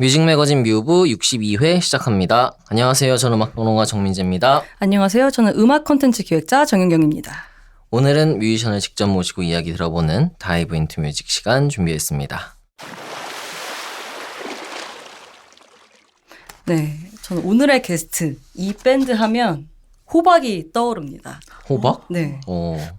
뮤직 매거진 뮤브 62회 시작합니다. 안녕하세요. 저는 음악평론가 정민재입니다. 안녕하세요. 저는 음악 콘텐츠 기획자 정윤경입니다. 오늘은 뮤지션을 직접 모시고 이야기 들어보는 다이브 인투 뮤직 시간 준비했습니다. 네, 저는 오늘의 게스트 이 밴드 하면 호박이 떠오릅니다. 호박? 네,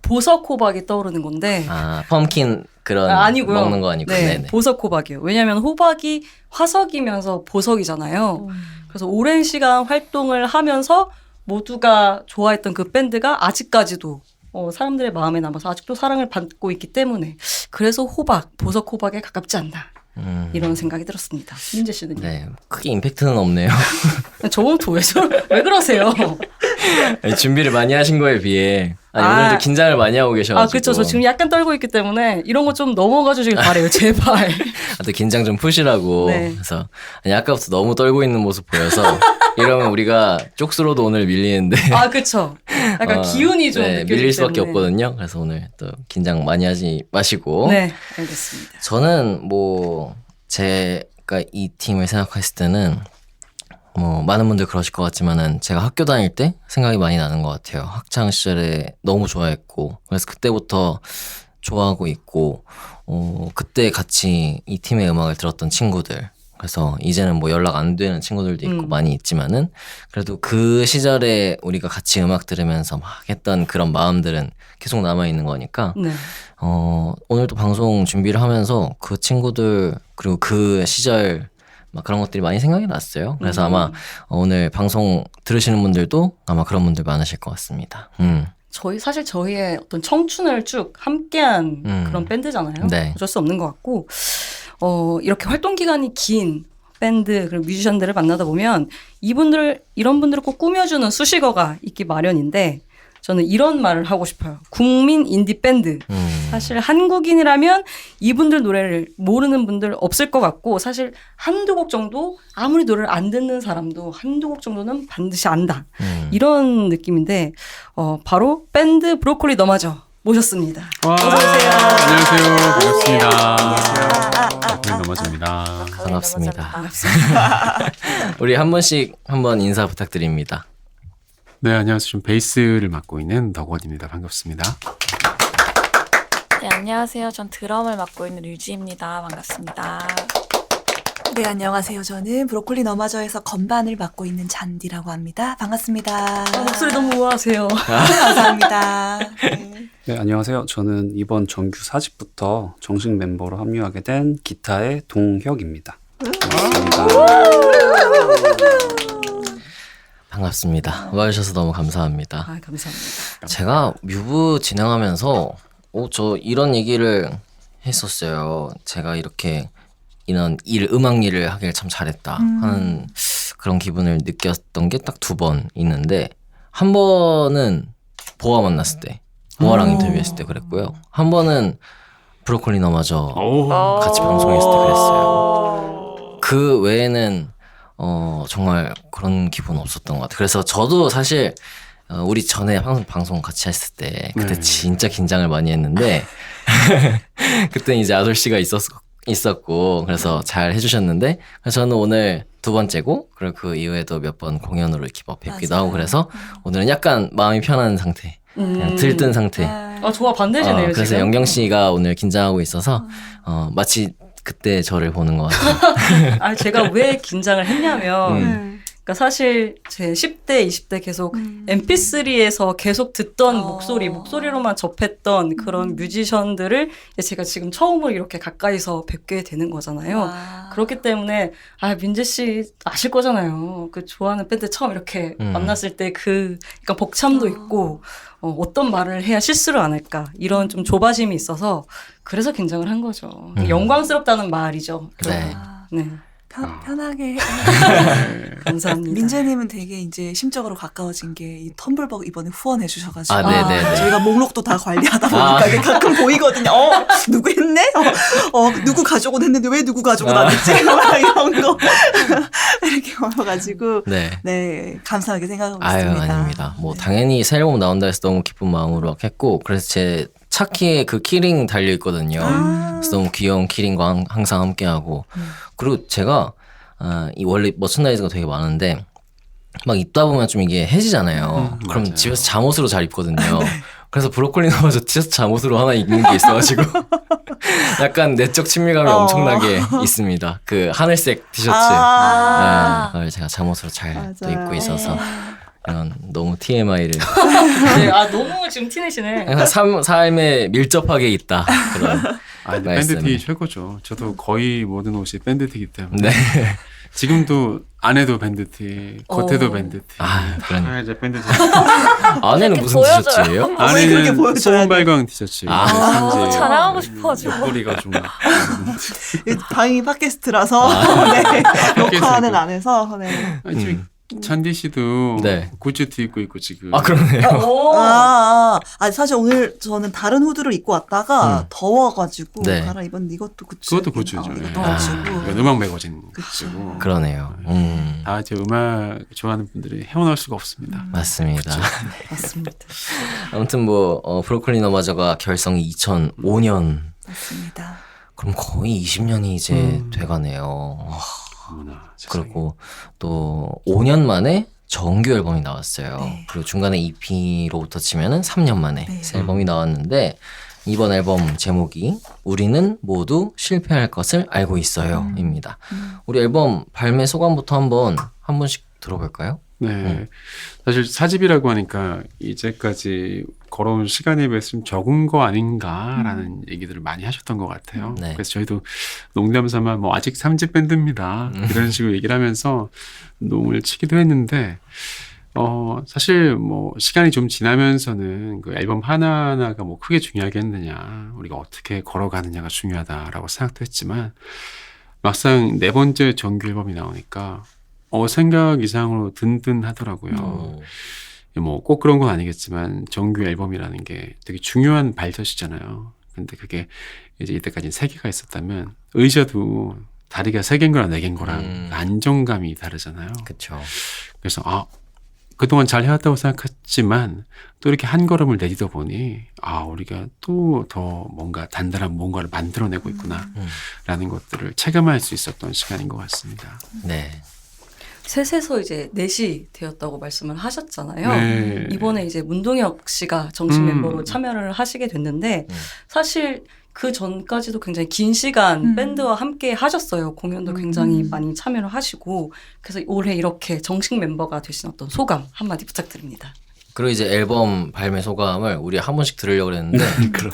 보석 호박이 떠오르는 건데 펌킨 그런 아니고요. 먹는 거 아니고. 네, 네네. 보석 호박이에요. 왜냐하면 호박이 화석이면서 보석이잖아요. 그래서 오랜 시간 활동을 하면서 모두가 좋아했던 그 밴드가 아직까지도 사람들의 마음에 남아서 아직도 사랑을 받고 있기 때문에 그래서 호박, 보석 호박에 가깝지 않나 이런 생각이 들었습니다. 민재 씨는요? 네, 크게 임팩트는 없네요. 저건 왜 그러세요? 아니, 준비를 많이 하신 거에 비해 오늘도 긴장을 많이 하고 계셔가지고. 그렇죠. 저 지금 약간 떨고 있기 때문에 이런 거 좀 넘어가 주시길 바래요. 제발. 또 긴장 좀 푸시라고. 네. 그래서 아까부터 너무 떨고 있는 모습 보여서 이러면 우리가 쪽수로도 오늘 밀리는데. 그렇죠. 약간 기운이 좀 느껴지기 밀릴 수밖에 때문에. 없거든요. 그래서 오늘 또 긴장 많이 하지 마시고. 네, 알겠습니다. 저는 제가 이 팀을 생각했을 때는 많은 분들 그러실 것 같지만은 제가 학교 다닐 때 생각이 많이 나는 것 같아요. 학창 시절에 너무 좋아했고, 그래서 그때부터 좋아하고 있고, 그때 같이 이 팀의 음악을 들었던 친구들. 그래서 이제는 연락 안 되는 친구들도 있고 많이 있지만은 그래도 그 시절에 우리가 같이 음악 들으면서 막 했던 그런 마음들은 계속 남아있는 거니까. 네. 오늘도 방송 준비를 하면서 그 친구들 그리고 그 시절 막 그런 것들이 많이 생각이 났어요. 그래서 아마 오늘 방송 들으시는 분들도 아마 그런 분들 많으실 것 같습니다. 사실 저희의 어떤 청춘을 쭉 함께한 그런 밴드잖아요. 네. 어쩔 수 없는 것 같고, 이렇게 활동 기간이 긴 밴드 그리고 뮤지션들을 만나다 보면 이런 분들을 꼭 꾸며주는 수식어가 있기 마련인데 저는 이런 말을 하고 싶어요. 국민 인디 밴드. 사실 한국인이라면 이분들 노래를 모르는 분들 없을 것 같고 사실 한두 곡 정도 아무리 노래를 안 듣는 사람도 한두 곡 정도는 반드시 안다. 이런 느낌인데 바로 밴드 브로콜리 너마저 모셨습니다. 어서오세요. 안녕하세요. 반갑습니다. 브로콜리 너마저입니다. 반갑습니다. 우리 한 분씩 한번 인사 부탁드립니다. 네, 안녕하세요. 좀 베이스를 맡고 있는 덕원입니다. 반갑습니다. 네, 안녕하세요. 전 드럼을 맡고 있는 류지입니다. 반갑습니다. 네, 안녕하세요. 저는 브로콜리 너마저에서 건반을 맡고 있는 잔디라고 합니다. 반갑습니다. 목소리 너무 우아하세요. 감사합니다. 네. 네, 안녕하세요. 저는 이번 정규 4집부터 정식 멤버로 합류하게 된 기타의 동혁입니다. 반갑습니다. 와주셔서 너무 감사합니다. 감사합니다. 제가 뮤브 진행하면서 저 이런 얘기를 했었어요. 제가 이렇게 이런 음악 일을 하길 참 잘했다 하는 그런 기분을 느꼈던 게 딱 2번 있는데, 한 번은 보아 만났을 때, 보아랑 인터뷰했을 때 그랬고요. 한 번은 브로콜리 너마저 같이 방송했을 때 그랬어요. 그 외에는 정말 그런 기분 없었던 것 같아요. 그래서 저도 사실 우리 전에 방송 같이 했을 때 그때 진짜 긴장을 많이 했는데 그때 이제 아돌 씨가 있었고 그래서 잘 해주셨는데, 그래서 저는 오늘 2번째고 그리고 그 이후에도 몇 번 공연으로 이렇게 뵙기도 하고 그래서 오늘은 약간 마음이 편한 상태, 그냥 들뜬 상태. 좋아, 반대시네요. 그래서 지금. 영경 씨가 오늘 긴장하고 있어서 마치 그때 저를 보는 것 같아요. 제가 왜 긴장을 했냐면 그러니까 사실 제 10대, 20대 계속 MP3에서 계속 듣던 목소리로만 접했던 그런 뮤지션들을 제가 지금 처음으로 이렇게 가까이서 뵙게 되는 거잖아요. 그렇기 때문에 민재 씨 아실 거잖아요. 그 좋아하는 밴드 처음 이렇게 만났을 때 그러니까 벅참도 있고 어떤 말을 해야 실수를 안 할까 이런 좀 조바심이 있어서 그래서 긴장을 한 거죠. 영광스럽다는 말이죠. 네. 네. 편하게. 감사합니다. 민재님은 되게 이제 심적으로 가까워진 게 이 텀블벅 이번에 후원해 주셔가지고 네네네. 저희가 목록도 다 관리하다 보니까 이게 가끔 보이거든요. 누구 했네? 누구 가족은 했는데 왜 누구 가족은 안 했지? 이런 거 이렇게 보여가지고 네 감사하게 생각하고 있습니다. 아닙니다. 당연히 새 앨범 나온다 해서 너무 기쁜 마음으로 했고, 그래서 제 차키에 그 키링 달려 있거든요. 그래서 너무 귀여운 키링과 항상 함께하고, 그리고 제가 이 원래 머천다이즈가 되게 많은데 막 입다 보면 좀 이게 해지잖아요. 그럼 맞아요. 집에서 잠옷으로 잘 입거든요. 그래서 브로콜리 너마저 티셔츠 잠옷으로 하나 입는 게 있어가지고 약간 내적 친밀감이 엄청나게 있습니다. 그 하늘색 티셔츠. 네, 그걸 제가 잠옷으로 잘 또 맞아요. 입고 있어서 이런 너무 TMI를 네, 너무 지금 티내시네. 삶에 밀접하게 있다 그런. 밴드 말씀을. 티 최고죠. 저도 거의 모든 옷이 밴드 티기 때문에 네. 지금도 안에도 밴드 티, 겉에도 밴드 티. 그러니까. 이제 밴드 티. 안에는 이렇게 무슨 보여줘요. 티셔츠예요? 그렇게 안에는 보여줘야 소금 돼. 발광 티셔츠. 산지. 자랑하고 싶어가지고. 목걸이가 좀 방이 팟캐스트라서 네. 녹화하는 안에서 네. 아니, 지금 찬디 씨도 네. 굿즈 티 입고 있고 지금. 그러네요. 사실 오늘 저는 다른 후드를 입고 왔다가 더워가지고 네. 갈아입었는데 이것도 굿즈. 그것도 굿즈죠. 이것도 예. 굿즈고. 이건 음악 매거진 그쵸. 굿즈고. 그러네요. 다 이제 음악 좋아하는 분들이 헤어나올 수가 없습니다. 맞습니다. 맞습니다. 아무튼 브로콜리 너마저가 결성이 2005년. 맞습니다. 그럼 거의 20년이 이제 돼가네요. 어머나, 세상에. 그리고 또 5년 만에 정규 앨범이 나왔어요. 네. 그리고 중간에 EP로부터 치면은 3년 만에 네. 새 앨범이 나왔는데 이번 앨범 제목이 우리는 모두 실패할 것을 알고 있어요입니다. 우리 앨범 발매 소감부터 한 번씩 들어볼까요? 네. 사실 4집이라고 하니까 이제까지 걸어온 시간에 비해서 좀 적은 거 아닌가라는 얘기들을 많이 하셨던 것 같아요. 네. 그래서 저희도 농담 삼아 아직 3집 밴드입니다. 이런 식으로 얘기를 하면서 농을 치기도 했는데 사실 시간이 좀 지나면서는 그 앨범 하나하나가 크게 중요하겠느냐, 우리가 어떻게 걸어가느냐가 중요하다라고 생각도 했지만 막상 4번째 정규 앨범이 나오니까 생각 이상으로 든든하더라고요. 꼭 그런 건 아니겠지만 정규 앨범이라는 게 되게 중요한 발자취잖아요. 근데 그게 이제 이때까지 3개가 있었다면 의자도 다리가 3개인 거랑 4개인 거랑 안정감이 다르잖아요. 그렇죠. 그래서 그동안 잘 해왔다고 생각했지만 또 이렇게 한 걸음을 내딛어 보니 우리가 또 더 뭔가 단단한 뭔가를 만들어내고 있구나 라는 것들을 체감할 수 있었던 시간인 것 같습니다. 네. 셋에서 이제 넷이 되었다고 말씀을 하셨잖아요. 네. 이번에 이제 문동혁 씨가 정식 멤버로 참여를 하시게 됐는데 음. 사실 그 전까지도 굉장히 긴 시간 밴드와 함께 하셨어요. 공연도 굉장히 많이 참여를 하시고 그래서 올해 이렇게 정식 멤버가 되신 어떤 소감 한마디 부탁드립니다. 그리고 이제 앨범 발매 소감을 우리 한 번씩 들으려고 했는데 그럼.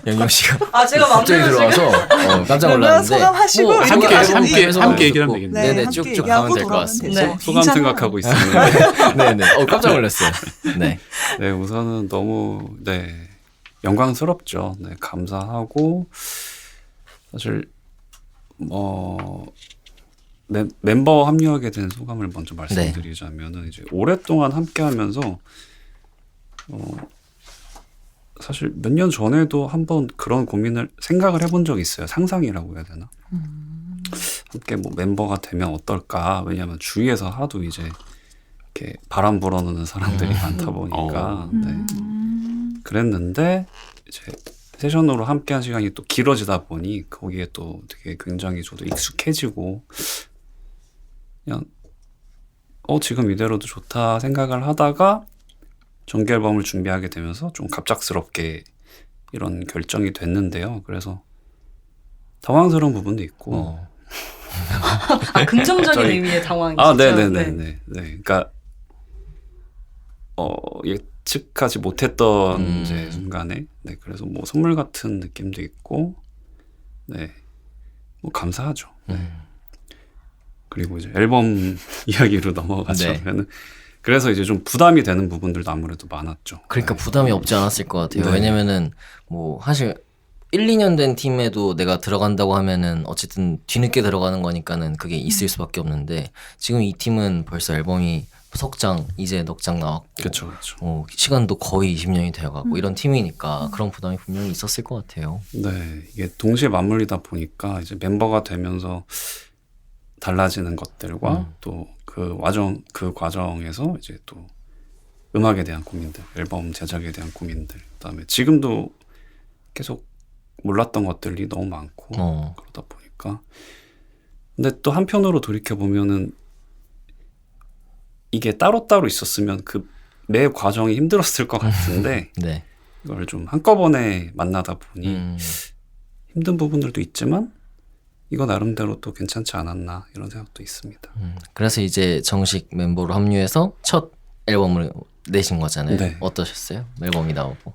영영 씨가 제가 갑자기 들어와서 깜짝 그러면 놀랐는데 소감하시고 뭐 이렇게 함께 하시면 함께 돼요. 함께 얘기를 하면 듣고 되겠네요. 네네 함께 쭉쭉 얘기하고 가면 될 것 돌아오면 같습니다. 되죠. 소감 괜찮아요. 생각하고 있었는데 네네. 깜짝 놀랐어요. 네. 네, 우선은 너무 영광스럽죠. 네, 감사하고 사실 멤버 합류하게 된 소감을 먼저 말씀드리자면은 이제 오랫동안 함께하면서 사실 몇 년 전에도 한번 그런 생각을 해본 적이 있어요. 상상이라고 해야 되나? 함께 멤버가 되면 어떨까? 왜냐하면 주위에서 하도 이제 이렇게 바람 불어넣는 사람들이 많다 보니까 네. 그랬는데 이제 세션으로 함께한 시간이 또 길어지다 보니 거기에 또 되게 굉장히 저도 익숙해지고 그냥 지금 이대로도 좋다 생각을 하다가 정규 앨범을 준비하게 되면서 좀 갑작스럽게 이런 결정이 됐는데요. 그래서 당황스러운 부분도 있고 긍정적인 의미의 당황이시죠? 네네네네. 네. 그러니까 예측하지 못했던 이제 순간에 그래서 선물 같은 느낌도 있고 감사하죠. 그리고 이제 앨범 이야기로 넘어가자면은 그래서 이제 좀 부담이 되는 부분들도 아무래도 많았죠. 그러니까 부담이 없지 않았을 것 같아요. 왜냐면은 사실 1, 2년 된 팀에도 내가 들어간다고 하면은 어쨌든 뒤늦게 들어가는 거니까는 그게 있을 수밖에 없는데 지금 이 팀은 벌써 앨범이 석장 이제 넉 장 나왔고 그렇죠. 시간도 거의 20년이 되어가고 이런 팀이니까 그런 부담이 분명히 있었을 것 같아요. 네, 이게 동시에 맞물리다 보니까 이제 멤버가 되면서 달라지는 것들과 또 그 과정에서 이제 또 음악에 대한 고민들, 앨범 제작에 대한 고민들, 그다음에 지금도 계속 몰랐던 것들이 너무 많고 그러다 보니까 근데 또 한편으로 돌이켜 보면은 이게 따로따로 있었으면 그 매 과정이 힘들었을 것 같은데 네. 이걸 좀 한꺼번에 만나다 보니 힘든 부분들도 있지만 이거 나름대로 또 괜찮지 않았나 이런 생각도 있습니다. 그래서 이제 정식 멤버로 합류해서 첫 앨범을 내신 거잖아요. 네. 어떠셨어요? 앨범이 나오고.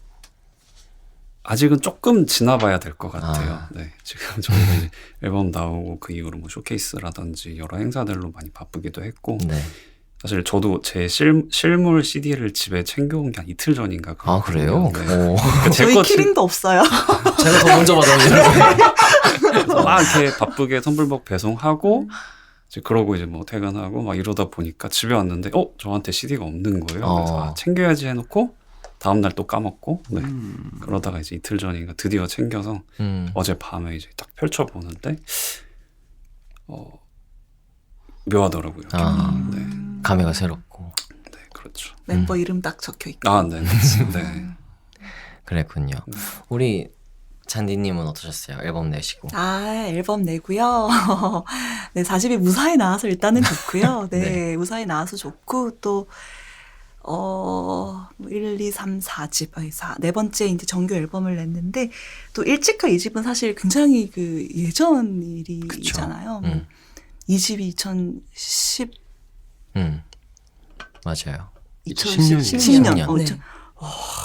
아직은 조금 지나봐야 될 것 같아요. 네, 지금 저희가 이제 앨범 나오고 그 이후로 뭐 쇼케이스라든지 여러 행사들로 많이 바쁘기도 했고 네. 사실 저도 제 실물 CD를 집에 챙겨온 게 한 이틀 전인가 아 그래요? 네. 오. 저희 거 키링도 없어요. 제가 더 먼저 받았는데. 그래서 막 이렇게 바쁘게 텀블벅 배송하고 이제 그러고 이제 뭐 퇴근하고 막 이러다 보니까 집에 왔는데 저한테 CD가 없는 거예요. 그래서 챙겨야지 해놓고 다음 날 또 까먹고 네. 그러다가 이제 이틀 전인가 드디어 챙겨서 어제 밤에 이제 딱 펼쳐보는데 묘하더라고요. 네. 감회가 새롭고. 네, 그렇죠. 멤버 이름 딱 적혀 있고. 아, 네. 네. 그랬군요. 우리 잔디님은 어떠셨어요? 앨범 내시고. 앨범 내고요. 네, 4집이 무사히 나와서 일단은 좋고요. 네, 네. 무사히 나와서 좋고 또 1, 2, 3, 4집, 네 번째 이제 정규 앨범을 냈는데 또 1집과 2집은 사실 굉장히 그 예전 일이잖아요. 2집이 2010 맞아요. 2010년. 네.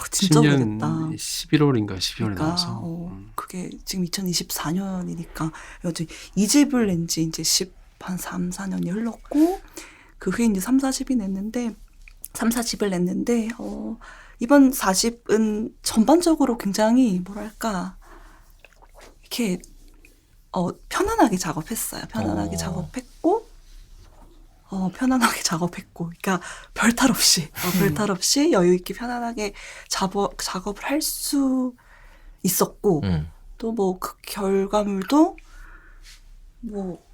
진짜 10년 오래됐다. 11월인가 12월에 그러니까 나와서 그게 지금 2024년이니까 여튼 2집을 낸 지 이제 3, 4년이 흘렀고 그 후에 이제 3, 4집이 냈는데 3, 4집을 냈는데 이번 4집은 전반적으로 굉장히 뭐랄까 이렇게 편안하게 작업했어요. 편안하게 작업했고 편안하게 작업했고, 그러니까 별탈 없이 여유 있게 편안하게 작업을 할 수 있었고, 또 뭐 그 결과물도 뭐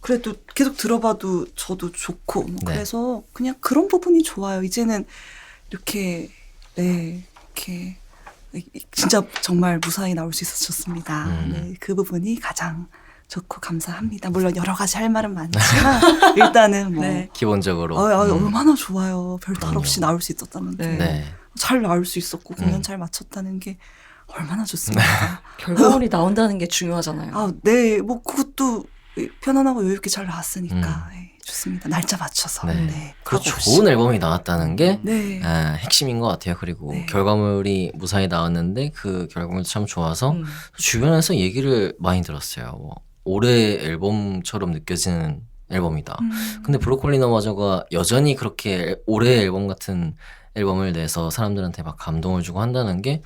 그래도 계속 들어봐도 저도 좋고, 뭐 네. 그래서 그냥 그런 부분이 좋아요. 이제는 이렇게 이렇게 진짜 정말 무사히 나올 수 있었습니다. 네, 그 부분이 가장 좋고 감사합니다. 물론 여러 가지 할 말은 많지만 일단은 뭐 네. 기본적으로. 얼마나 좋아요. 별탈 그럼요. 없이 나올 수 있었다는 게. 네. 잘 나올 수 있었고 공연 잘 마쳤다는 게 얼마나 좋습니까? 결과물이 나온다는 게 중요하잖아요. 네. 뭐 그것도 편안하고 여유 있게 잘 나왔으니까 좋습니다. 날짜 맞춰서. 네. 네. 그리고 과거 없이. 좋은 앨범이 나왔다는 게 네. 핵심인 것 같아요. 그리고 네. 결과물이 무사히 나왔는데 그 결과물도 참 좋아서 주변에서 얘기를 많이 들었어요. 뭐, 올해 앨범처럼 느껴지는 앨범이다. 근데 브로콜리 너마저가 여전히 그렇게 올해 앨범 같은 앨범을 내서 사람들한테 막 감동을 주고 한다는 게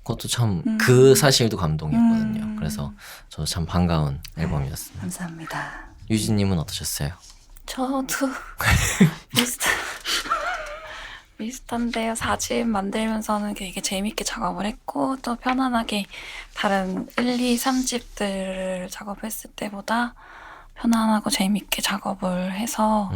그것도 참 그 사실도 감동이었거든요. 그래서 저도 참 반가운 앨범이었습니다. 감사합니다. 유진님은 어떠셨어요? 저도 비슷한데요. 4집 만들면서는 되게 재밌게 작업을 했고 또 편안하게 다른 1, 2, 3집들을 작업했을 때보다 편안하고 재밌게 작업을 해서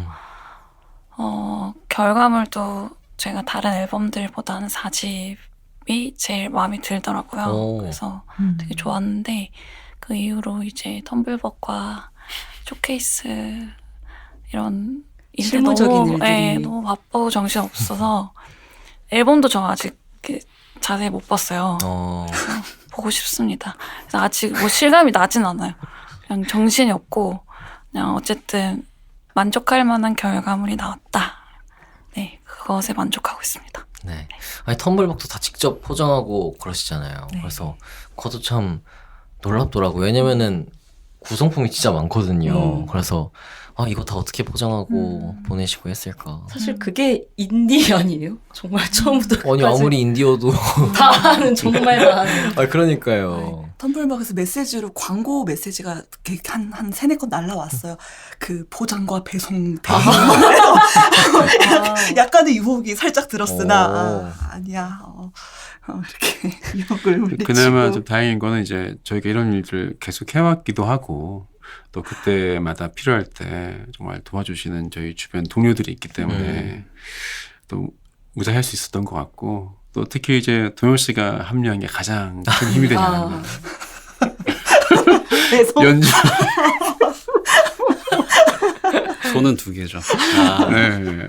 결과물도 제가 다른 앨범들보다는 4집이 제일 마음에 들더라고요. 오. 그래서 되게 좋았는데 그 이후로 이제 텀블벅과 쇼케이스 이런 일들 실무적인 너무, 일들이. 네, 너무 바쁘고 정신 없어서 앨범도 저 아직 이렇게 자세히 못 봤어요. 보고 싶습니다. 그래서 아직 뭐 실감이 나진 않아요. 그냥 정신이 없고 그냥 어쨌든 만족할 만한 결과물이 나왔다. 네, 그것에 만족하고 있습니다. 네. 아니 텀블벅도 다 직접 포장하고 그러시잖아요. 네. 그래서 그것도 참 놀랍더라고요. 왜냐면은 구성품이 진짜 많거든요. 그래서 이거 다 어떻게 포장하고 보내시고 했을까. 사실 그게 인디 아니에요? 정말 처음부터 아니 끝까지 아무리 인디어도 다 하는 정말 다 하는. 그러니까요. 텀블벅에서 메시지로 광고 메시지가 이렇게 한 3-4건 날라왔어요. 그 포장과 배송 대행. 약간의 유혹이 살짝 들었으나 아니야. 이렇게 유혹을 물리치고. 그나마 좀 다행인 거는 이제 저희가 이런 일들을 계속 해왔기도 하고 또 그때마다 필요할 때 정말 도와주시는 저희 주변 동료들이 있기 때문에 또 무사히 할 수 있었던 것 같고 또 특히 이제 도현 씨가 합류한 게 가장 큰 힘이 되지 않았나. 배송. 연주 저는 2개죠. 네.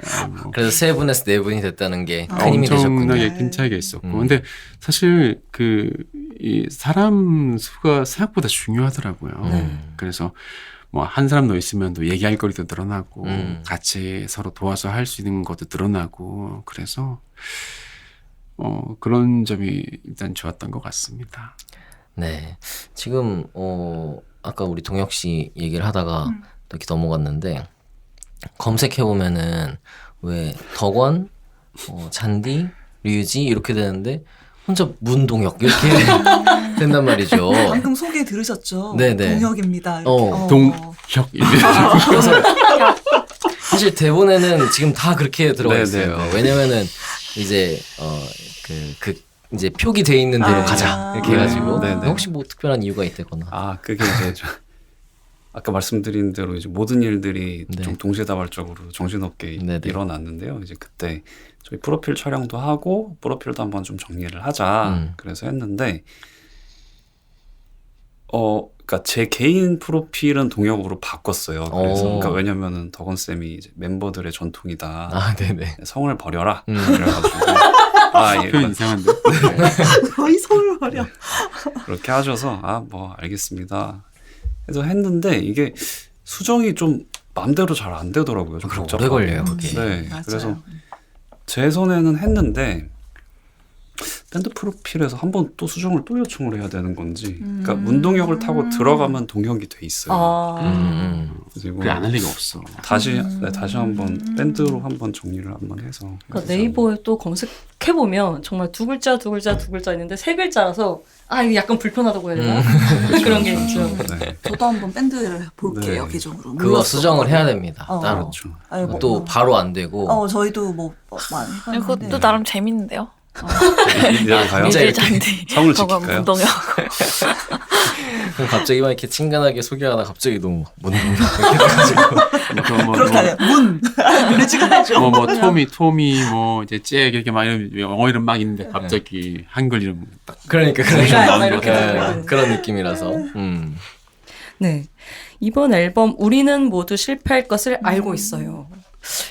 그래서 3분에서 4분이 됐다는 게 큰 힘이 되셨군요. 엄청나게 큰 차이가 있었고. 근데 사실 이 사람 수가 생각보다 중요하더라고요. 그래서 뭐 한 사람 더 있으면 또 얘기할 거리도 늘어나고 같이 서로 도와서 할 수 있는 것도 늘어나고 그래서 그런 점이 일단 좋았던 것 같습니다. 네. 지금 아까 우리 동혁 씨 얘기를 하다가 또 이렇게 넘어갔는데 검색해 보면은 왜 덕원, 잔디, 류지 이렇게 되는데 혼자 문동혁 이렇게 된단 말이죠. 방금 소개 들으셨죠? 네네. 동혁입니다. 동혁. 그래서 사실 대본에는 지금 다 그렇게 들어가 있어요. 네네네. 왜냐면은 이제 이제 표기 돼 있는 대로 가자 이렇게 해가지고 네네. 혹시 뭐 특별한 이유가 있다거나. 그게 이제 아까 말씀드린 대로 이제 모든 일들이 네. 좀 동시다발적으로 정신없게 네네. 일어났는데요. 이제 그때 저희 프로필 촬영도 하고 프로필도 한번 좀 정리를 하자. 그래서 했는데 그러니까 제 개인 프로필은 동혁으로 바꿨어요. 그래서 그러니까 왜냐면은 덕원 쌤이 이제 멤버들의 전통이다. 네네. 성을 버려라. 그래가지고 표현 이상한데. 거의 서울 버려. 그렇게 하셔서 뭐 알겠습니다. 해서 했는데 이게 수정이 좀 마음대로 잘 안 되더라고요. 좀 오래 복잡하고. 걸려요 그게. 네. 맞아요. 그래서 제 손에는 했는데 밴드 프로필에서 한번 또 수정을 또 요청을 해야 되는 건지. 그러니까 문동혁을 타고 들어가면 동혁이 돼 있어요. 그리고 그게 안 할 리가 없어. 다시 한번 밴드로 한번 정리를 한번 해서. 그러니까 네이버에 또 검색해 보면 정말 두 글자 있는데 3글자라서 이게 약간 불편하다고 해야 되나? 그런 게 있죠. 네. 저도 한번 밴드를 볼게요. 네. 계정으로. 그거 몰랐어. 수정을 해야 됩니다. 따로. 그렇죠. 아니, 뭐, 또 바로 안 되고. 저희도 뭐 많이 해봤는데. 그것도 나름 재밌는데요. 이제 가요? 진짜 일일 이렇게 잔디, 성을 덕원, 지킬까요? 문동혁. 그럼 갑자기 막 이렇게 친근하게 소개하다 갑자기 너무 문동혁 이렇게 돼가지고. 그렇게 하네요. 문. 뮤지가 하죠. 뭐 토미 뭐 이제 잭 이렇게 막 이런 영어 이름 막 있는데 갑자기 한글 이름 딱 그러니까 내가 이렇게 그런 느낌이라서. 네. 이번 앨범 우리는 모두 실패할 것을 알고 있어요.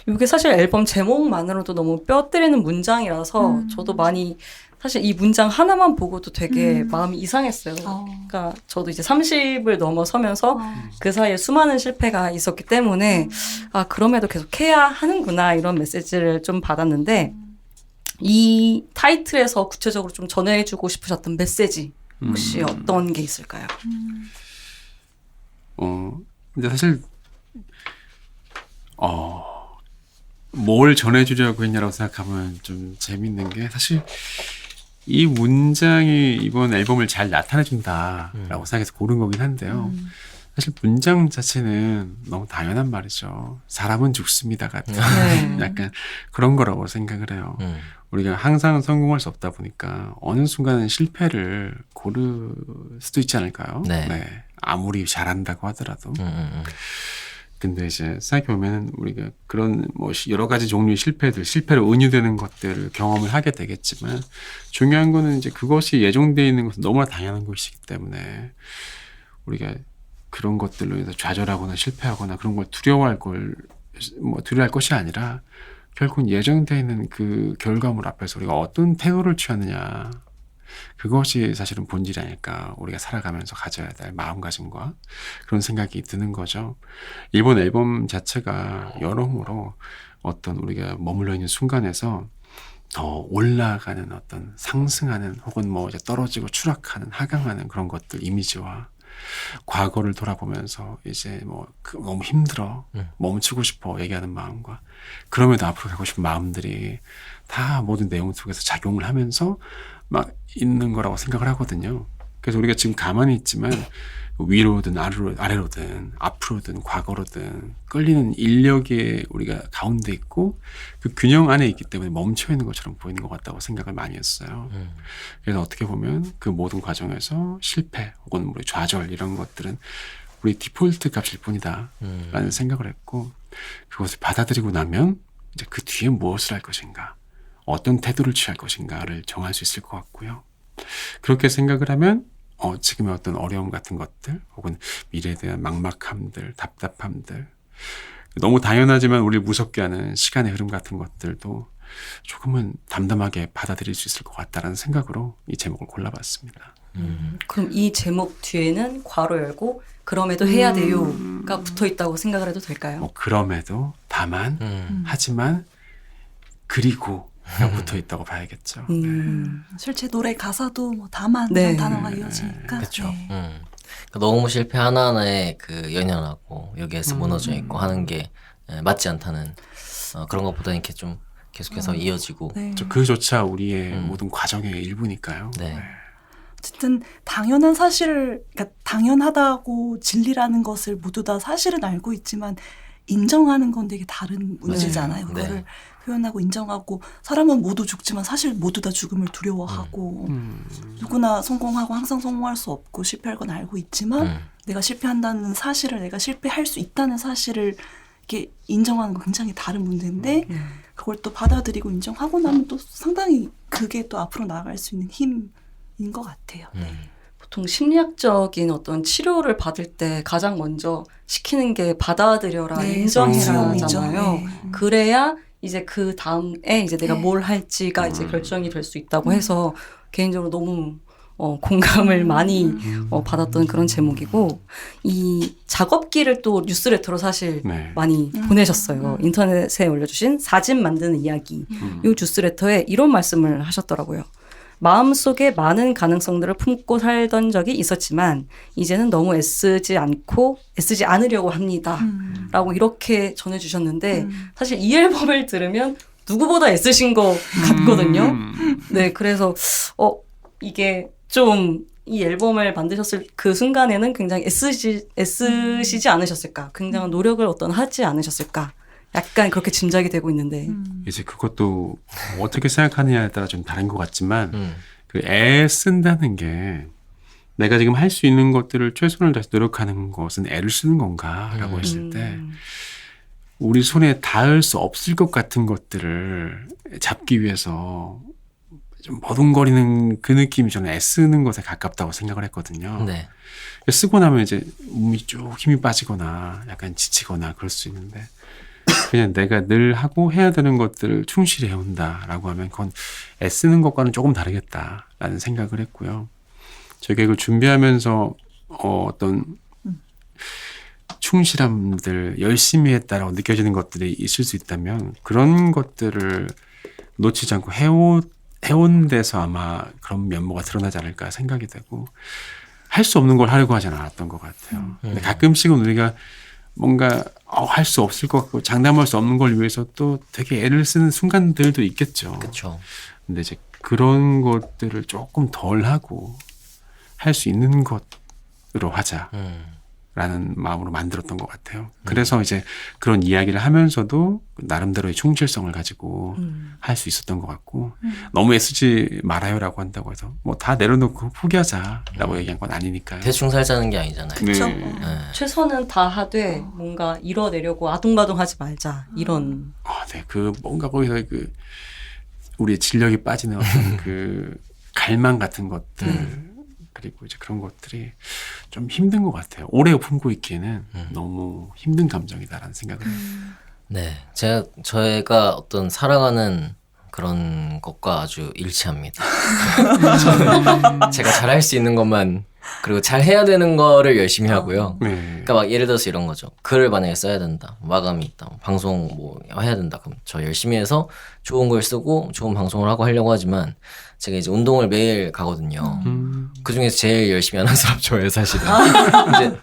이게 사실 앨범 제목만으로도 너무 뼈 때리는 문장이라서 저도 많이 사실 이 문장 하나만 보고도 되게 마음이 이상했어요. 그러니까 저도 이제 30을 넘어서면서 그 사이에 수많은 실패가 있었기 때문에 그럼에도 계속 해야 하는구나 이런 메시지를 좀 받았는데 이 타이틀에서 구체적으로 좀 전해주고 싶으셨던 메시지 혹시 어떤 게 있을까요? 근데 사실 뭘 전해주려고 했냐라고 생각하면 좀 재밌는 게 사실 이 문장이 이번 앨범을 잘 나타내준다라고 생각해서 고른 거긴 한데요. 사실 문장 자체는 너무 당연한 말이죠. 사람은 죽습니다 같은 약간 그런 거라고 생각을 해요. 우리가 항상 성공할 수 없다 보니까 어느 순간은 실패를 고를 수도 있지 않을까요? 네. 아무리 잘한다고 하더라도. 근데 이제 생각해보면 우리가 그런 뭐 여러 가지 종류의 실패로 은유되는 것들을 경험을 하게 되겠지만 중요한 거는 이제 그것이 예정되어 있는 것은 너무나 당연한 것이기 때문에 우리가 그런 것들로 인해서 좌절하거나 실패하거나 그런 걸 두려워할 것이 아니라 결국은 예정되어 있는 그 결과물 앞에서 우리가 어떤 태도를 취하느냐 그것이 사실은 본질이 아닐까 우리가 살아가면서 가져야 될 마음가짐과 그런 생각이 드는 거죠. 이번 앨범 자체가 여러모로 어떤 우리가 머물러 있는 순간에서 더 올라가는 어떤 상승하는 혹은 뭐 이제 떨어지고 추락하는 하강하는 그런 것들 이미지와 과거를 돌아보면서 이제 뭐 너무 힘들어 멈추고 싶어 얘기하는 마음과 그럼에도 앞으로 가고 싶은 마음들이 다 모든 내용 속에서 작용을 하면서 막 있는 거라고 생각을 하거든요. 그래서 우리가 지금 가만히 있지만 위로든 아래로든 앞으로든 과거로든 끌리는 인력이 우리가 가운데 있고 그 균형 안에 있기 때문에 멈춰 있는 것처럼 보이는 것 같다고 생각을 많이 했어요. 그래서 어떻게 보면 그 모든 과정에서 실패 혹은 우리 좌절 이런 것들은 우리 디폴트 값일 뿐이다 라는 생각을 했고 그것을 받아들이고 나면 이제 그 뒤에 무엇을 할 것인가 어떤 태도를 취할 것인가를 정할 수 있을 것 같고요. 그렇게 생각을 하면 지금의 어떤 어려움 같은 것들 혹은 미래에 대한 막막함들, 답답함들 너무 당연하지만 우리를 무섭게 하는 시간의 흐름 같은 것들도 조금은 담담하게 받아들일 수 있을 것 같다라는 생각으로 이 제목을 골라봤습니다. 그럼 이 제목 뒤에는 괄호 열고 그럼에도 해야 돼요가 붙어 있다고 생각을 해도 될까요? 뭐 그럼에도 다만 하지만 그리고 붙어 있다고 봐야겠죠. 실제 노래 가사도 뭐 다만 네. 이런 단어가 이어지니까. 그렇죠. 네. 그러니까 너무 실패 하나하나에 그 연연하고 여기에서 무너져 있고 하는 게 맞지 않다는 그런 것보다 이렇게 좀 계속해서 이어지고 네. 그조차 우리의 모든 과정의 일부니까요. 네. 어쨌든 당연한 사실을 그러니까 당연하다고 진리라는 것을 모두 다 사실은 알고 있지만 인정하는 건 되게 다른 문제잖아요. 네. 그거를 표현하고 인정하고 사람은 모두 죽지만 사실 모두 다 죽음을 두려워하고 누구나 성공하고 항상 성공할 수 없고 실패할 건 알고 있지만 내가 실패한다는 사실을 내가 실패할 수 있다는 사실을 이렇게 인정하는 건 굉장히 다른 문제인데 그걸 또 받아들이고 인정하고 나면 또 상당히 그게 또 앞으로 나아갈 수 있는 힘인 것 같아요. 보통 심리학적인 어떤 치료를 받을 때 가장 먼저 시키는 게 받아들여라, 네, 인정해라잖아요. 네. 그래야 이제 그 다음에 이제 내가 뭘 할지가 이제 결정이 될 수 있다고 해서 개인적으로 너무 공감을 많이 받았던 그런 제목이고 이 작업기를 또 뉴스레터로 사실 네. 많이 보내셨어요. 인터넷에 올려주신 사진 만드는 이야기. 이 뉴스레터에 이런 말씀을 하셨더라고요. 마음속에 많은 가능성들을 품고 살던 적이 있었지만 이제는 너무 애쓰지 않으려고 합니다. 라고 이렇게 전해주셨는데 사실 이 앨범을 들으면 누구보다 애쓰신 것 같거든요. 네, 그래서 이게 좀 이 앨범을 만드셨을 그 순간에는 굉장히 애쓰시지 않으셨을까? 굉장한 노력을 하지 않으셨을까? 약간 그렇게 짐작이 되고 있는데. 이제 그것도 어떻게 생각하느냐에 따라 좀 다른 것 같지만 그 애 쓴다는 게 내가 지금 할 수 있는 것들을 최선을 다해서 노력하는 것은 애를 쓰는 건가라고 했을 때 우리 손에 닿을 수 없을 것 같은 것들을 잡기 위해서 좀 버둥거리는 그 느낌이 저는 애쓰는 것에 가깝다고 생각을 했거든요. 네. 쓰고 나면 이제 몸이 쭉 힘이 빠지거나 약간 지치거나 그럴 수 있는데 그냥 내가 늘 하고 해야 되는 것들을 충실히 해온다라고 하면 그건 애쓰는 것과는 조금 다르겠다라는 생각을 했고요. 저희가 이걸 준비하면서 어떤 충실함들, 열심히 했다라고 느껴지는 것들이 있을 수 있다면 그런 것들을 놓치지 않고 해온 데서 아마 그런 면모가 드러나지 않을까 생각이 되고 할 수 없는 걸 하려고 하지 않았던 것 같아요. 근데 가끔씩은 우리가 뭔가 할 수 없을 것 같고 장담할 수 없는 걸 위해서 또 되게 애를 쓰는 순간들도 있겠죠. 그렇죠. 근데 이제 그런 것들을 조금 덜 하고 할 수 있는 것으로 하자라는 마음으로 만들었던 것 같아요. 그래서 이제 그런 이야기를 하면서도 나름대로의 충실성을 가지고 할 수 있었던 것 같고 너무 애쓰지 말아요라고 한다고 해서 뭐 다 내려놓고 포기하자라고 얘기한 건 아니니까요. 대충 살자는 게 아니잖아요. 그렇죠. 네. 최선은 다 하되 뭔가 이뤄내려고 아둥바둥하지 말자 이런. 네. 그 뭔가 거기서 그 우리의 진력이 빠지는 어떤 그 갈망 같은 것들 그리고 이제 그런 것들이 좀 힘든 것 같아요. 오래 품고 있기에는 너무 힘든 감정이다라는 생각을 해요. 네. 저희가 어떤 살아가는 그런 것과 아주 일치합니다. 저는 제가 잘할 수 있는 것만 그리고 잘 해야 되는 거를 열심히 하고요. 네. 그러니까 막 예를 들어서 이런 거죠. 글을 만약에 써야 된다. 마감이 있다. 방송 뭐 해야 된다. 그럼 저 열심히 해서 좋은 글 쓰고 좋은 방송을 하고 하려고 하지만 제가 이제 운동을 매일 가거든요. 그 중에서 제일 열심히 하는 사람 저예요, 사실은. 이제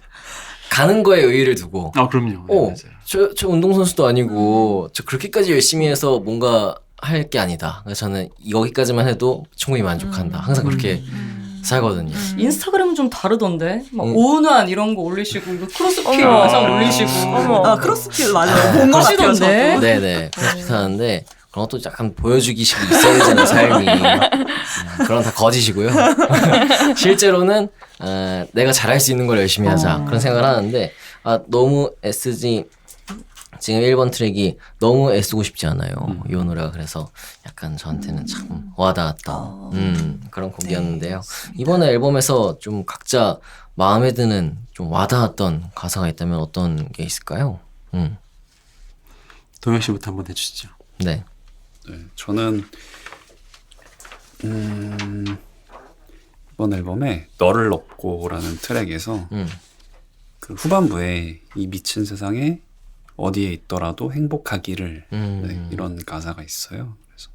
가는 거에 의의를 두고. 그럼요. 네, 맞아요. 저 운동선수도 아니고 저 그렇게까지 열심히 해서 뭔가 할 게 아니다. 그래서 저는 여기까지만 해도 충분히 만족한다. 항상 그렇게 살거든요. 인스타그램은 좀 다르던데 막 오운환 이런 거 올리시고 이거 크로스핏 영상 올리시고 크로스핏 맞아요. 본것 같아요. 하시던데. 저도. 네네. 크로스핏 하는데 그런 것도 약간 보여주기식이 있어야 되잖아요, 삶이. 그런 다 거짓이고요. 실제로는 내가 잘할 수 있는 걸 열심히 하자. 그런 생각을 하는데 너무 애쓰지 지금 1번 트랙이 너무 애쓰고 싶지 않아요. 이 노래가 그래서 약간 저한테는 참 와닿았던 그런 곡이었는데요. 이번에 앨범에서 좀 각자 마음에 드는 좀 와닿았던 가사가 있다면 어떤 게 있을까요? 동혁 씨부터 한번 해주시죠. 네. 네, 저는 이번 앨범에 너를 업고라는 트랙에서 그 후반부에 이 미친 세상에 어디에 있더라도 행복하기를 네, 이런 가사가 있어요. 그래서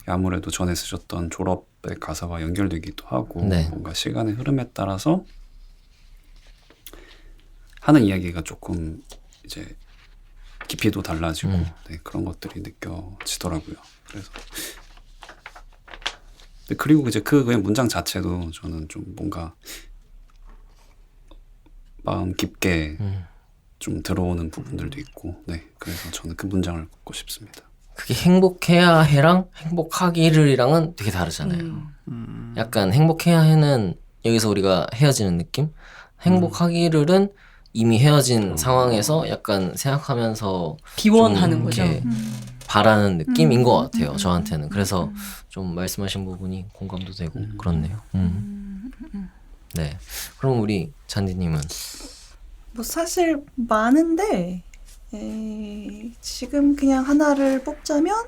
아무래도 전에 쓰셨던 졸업의 가사와 연결되기도 하고 네. 뭔가 시간의 흐름에 따라서 하는 이야기가 조금 이제 깊이도 달라지고 네, 그런 것들이 느껴지더라고요. 그래서 네, 그리고 이제 그 그냥 문장 자체도 저는 좀 뭔가 마음 깊게 좀 들어오는 부분들도 있고, 네, 그래서 저는 그 문장을 꼽고 싶습니다. 그게 행복해야 해랑 행복하기를이랑은 되게 다르잖아요. 약간 행복해야 해는 여기서 우리가 헤어지는 느낌? 행복하기를은 이미 헤어진 상황에서 약간 생각하면서 비원하는 좀 거죠. 이렇게 바라는 느낌인 것 같아요. 저한테는. 그래서 좀 말씀하신 부분이 공감도 되고 그렇네요. 네. 그럼 우리 잔디님은? 뭐 사실 많은데 지금 그냥 하나를 뽑자면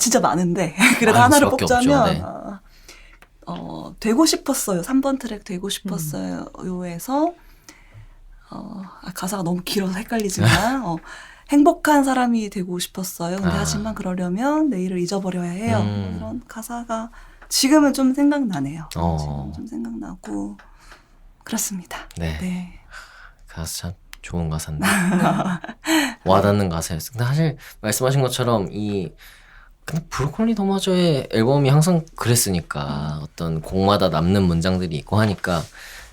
진짜 많은데 그래도 많을 하나를 수밖에 뽑자면 없죠, 네. 되고 싶었어요. 3번 트랙 되고 싶었어요에서 가사가 너무 길어서 헷갈리지만 행복한 사람이 되고 싶었어요. 근데 하지만 그러려면 내일을 잊어버려야 해요. 이런 가사가 지금은 좀 생각나네요. 지금 좀 생각나고 그렇습니다. 네. 네. 가사 참 좋은 가사인데. 와닿는 가사였어요. 근데 사실 말씀하신 것처럼 근데 브로콜리 도마저의 앨범이 항상 그랬으니까 어떤 곡마다 남는 문장들이 있고 하니까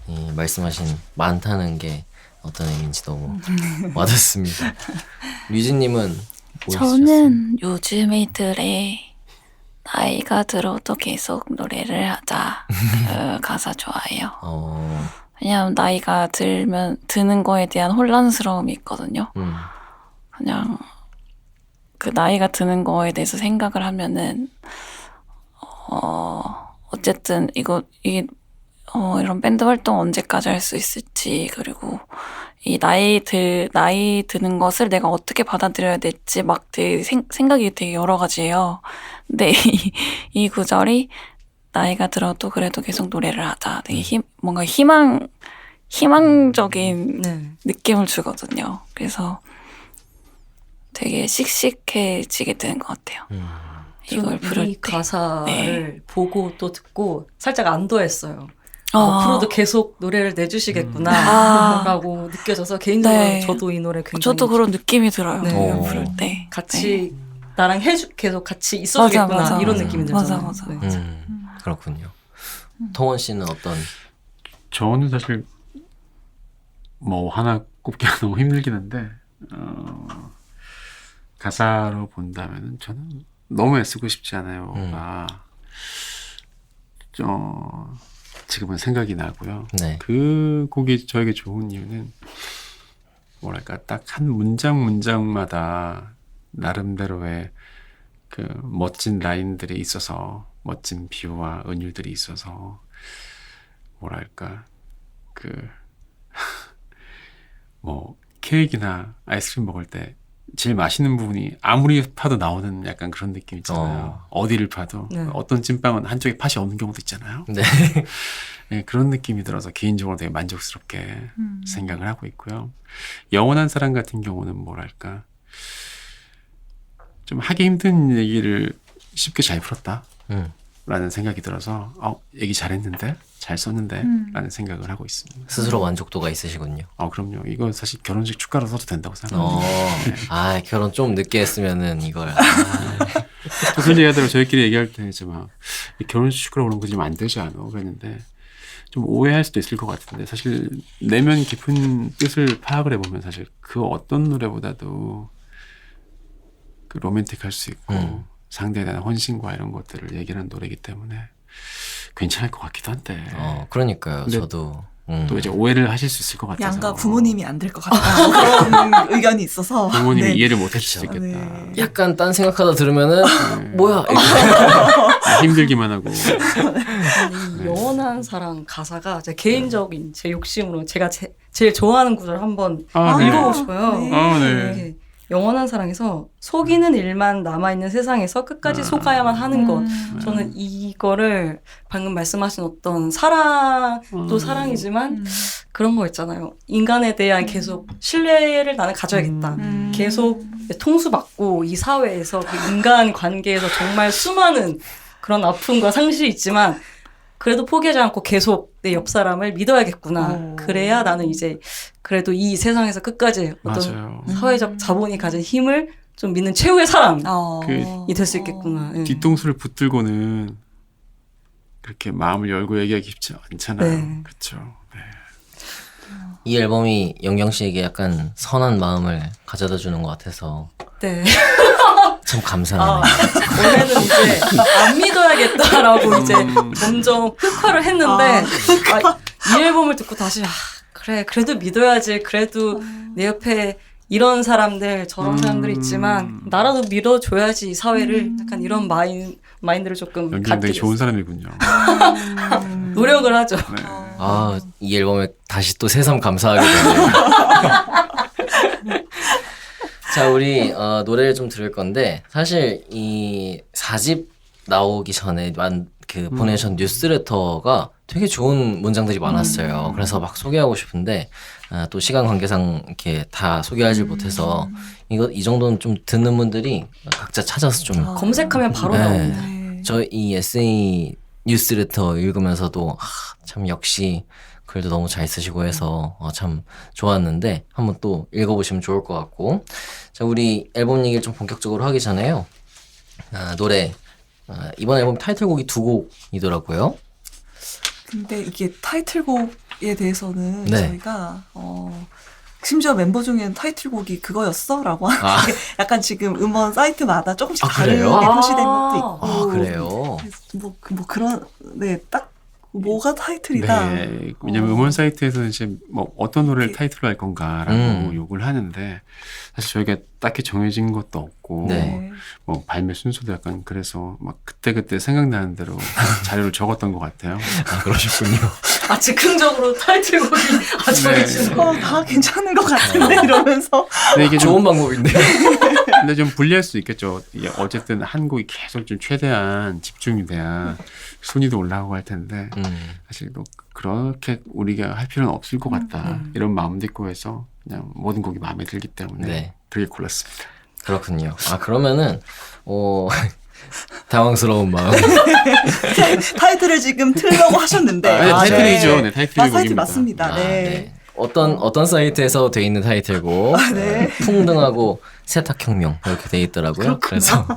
이 말씀하신 많다는 게 어떤 의미인지 너무 와닿습니다. 류진님은 뭐 있으셨어요? 저는 요즘이들의 나이가 들어도 계속 노래를 하자 그 가사 좋아해요. 왜냐하면 나이가 드는 거에 대한 혼란스러움이 있거든요. 그냥 그 나이가 드는 거에 대해서 생각을 하면은 어쨌든 이런 밴드 활동 언제까지 할 수 있을지, 그리고 이 나이 드는 것을 내가 어떻게 받아들여야 될지 막 되게 생각이 되게 여러 가지예요. 근데 이 구절이 나이가 들어도 그래도 계속 노래를 하자. 되게 뭔가 희망적인 네. 느낌을 주거든요. 그래서 되게 씩씩해지게 되는 것 같아요. 이걸 부를 이 때. 가사를 네. 보고 또 듣고 살짝 안도했어요. 앞으로도 계속 노래를 내주시겠구나 라고 느껴져서 개인적으로 네. 저도 이 노래 굉장히 저도 그런 느낌이 들어요. 네. 이걸 부를 때. 같이 나랑 계속 같이 있어주겠구나 맞아. 이런 느낌이 들잖아요. 맞아. 네. 그렇군요. 동원 씨는 어떤? 저는 사실 뭐 하나 꼽기가 너무 힘들긴 한데 가사로 본다면은 저는 너무 애쓰고 싶지 않아요가 지금은 생각이 나고요. 네. 그 곡이 저에게 좋은 이유는 뭐랄까 딱 한 문장마다 나름대로의 그 멋진 라인들이 있어서, 멋진 비유와 은유들이 있어서 뭐랄까 뭐 케이크나 아이스크림 먹을 때 제일 맛있는 부분이 아무리 파도 나오는 약간 그런 느낌 있잖아요. 어디를 파도. 네. 어떤 찐빵은 한쪽에 팥이 없는 경우도 있잖아요. 네. 네, 그런 느낌이 들어서 개인적으로 되게 만족스럽게 생각을 하고 있고요. 영원한 사랑 같은 경우는 뭐랄까 좀 하기 힘든 얘기를 쉽게 잘 풀었다 라는 생각이 들어서 얘기 잘했는데 잘 썼는데 라는 생각을 하고 있습니다. 스스로 만족도가 있으시군요. 그럼요. 이거 사실 결혼식 축가로 써도 된다고 생각합니다. 결혼 좀 늦게 했으면은 이걸. 솔직히 얘기하더라고 저희끼리 얘기할 때 이제 막 결혼식 축가로 그런 거 좀 안 되지 않아 그랬는데 좀 오해할 수도 있을 것 같은데 사실 내면 깊은 뜻을 파악을 해보면 사실 그 어떤 노래보다도 그 로맨틱할 수 있고 상대에 대한 헌신과 이런 것들을 얘기하는 노래이기 때문에 괜찮을 것 같기도 한데. 그러니까요. 근데 저도 또 이제 오해를 하실 수 있을 것 같아서. 양가 부모님이 안 될 것 같다. 뭐 그런 의견이 있어서. 부모님이 네. 이해를 못 해주실 수 있겠다. 네. 약간 딴 생각하다 들으면은 뭐야? 힘들기만 하고. 이 영원한 사랑 가사가 제 개인적인 제 욕심으로 제가 제일 좋아하는 구절을 한번 네. 읽어보고 싶어요. 네. 이게 영원한 사랑에서 속이는 일만 남아있는 세상에서 끝까지 속아야만 하는 것. 저는 이거를 방금 말씀하신 어떤 사랑도 사랑이지만 그런 거 있잖아요. 인간에 대한 계속 신뢰를 나는 가져야겠다. 계속 통수받고 이 사회에서 그 인간 관계에서 정말 수많은 그런 아픔과 상실이 있지만 그래도 포기하지 않고 계속 내 옆 사람을 믿어야겠구나. 그래야 나는 이제 그래도 이 세상에서 끝까지 어떤 맞아요. 사회적 자본이 가진 힘을 좀 믿는 최후의 사람이 될 수 있겠구나. 예. 뒤통수를 붙들고는 그렇게 마음을 열고 얘기하기 쉽지 않잖아요. 네. 그렇죠. 네. 이 앨범이 영경 씨에게 약간 선한 마음을 가져다 주는 것 같아서 네. 참 감사하네요. 원래는 이제 안 믿어야겠다라고 이제 점점 흑화를 했는데 이 앨범을 듣고 다시 그래 그래도 믿어야지. 그래도 내 옆에 이런 사람들 저런 사람들이 있지만 나라도 믿어줘야지 이 사회를. 약간 이런 마인드를 조금 연기 갖게 굉장히 좋은 됐어요. 사람이군요. 노력을 하죠. 아, 이 앨범에 다시 또 새삼 감사하게 되네요. 자, 우리 노래를 좀 들을 건데 사실 이 4집 나오기 전에 보내주신 뉴스레터가 되게 좋은 문장들이 많았어요. 그래서 막 소개하고 싶은데 또 시간 관계상 이렇게 다 소개하지 못해서 이 정도는 좀 듣는 분들이 각자 찾아서 좀 검색하면 바로 네. 나옵니다. 저 이 에세이 뉴스레터 읽으면서도 참 역시 글도 너무 잘 쓰시고 해서 참 좋았는데 한번 또 읽어보시면 좋을 것 같고. 자, 우리 앨범 얘기를 좀 본격적으로 하기 전에요. 노래 이번 앨범 타이틀곡이 2곡이더라고요. 근데 이게 타이틀곡에 대해서는 네. 저희가 심지어 멤버 중에는 타이틀곡이 그거였어? 라고 하는 게 약간 지금 음원 사이트마다 조금씩 다르게 그래요? 표시된 것도 있고 아, 그래요? 뭐 그런 딱 뭐가 타이틀이다. 네. 왜냐면 음원 사이트에서는 이제 뭐 어떤 노래를 타이틀로 할 건가라고 요구를 하는데 사실 저희가 딱히 정해진 것도 없고 네. 뭐 발매 순서도 약간 그래서 막 그때그때 생각나는 대로 자료를 적었던 것 같아요. 아, 그러셨군요. 즉흥적으로 타이틀곡이 정해지는 다 괜찮은 것 같은데 이러면서 근데 이게 좋은 방법인데. 근데 좀 불리할 수 있겠죠. 이게 어쨌든 한 곡이 계속 좀 최대한 집중이 돼야 순위도 올라가고 할 텐데 사실 또 그렇게 우리가 할 필요는 없을 것 같다. 이런 마음도 있고 해서 그냥 모든 곡이 마음에 들기 때문에 네. 그렇게 골랐습니다. 그렇군요. 그러면은 당황스러운 마음. 타이틀을 지금 틀려고 하셨는데 타이틀이죠. 네, 타이틀 타이틀 곡입니다. 맞습니다. 네. 어떤 사이트에서 돼 있는 타이틀곡 네. 풍등하고 세탁혁명 이렇게 돼 있더라고요. 그래서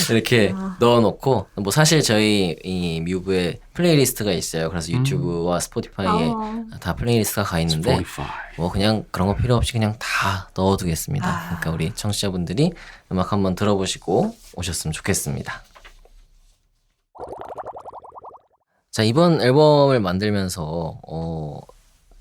이렇게 넣어놓고 뭐 사실 저희 이 뮤브에 플레이리스트가 있어요. 그래서 유튜브와 스포티파이에 다 플레이리스트가 가 있는데 스포티파이. 뭐 그냥 그런 거 필요 없이 그냥 다 넣어두겠습니다. 그러니까 우리 청취자분들이 음악 한번 들어보시고 오셨으면 좋겠습니다. 자, 이번 앨범을 만들면서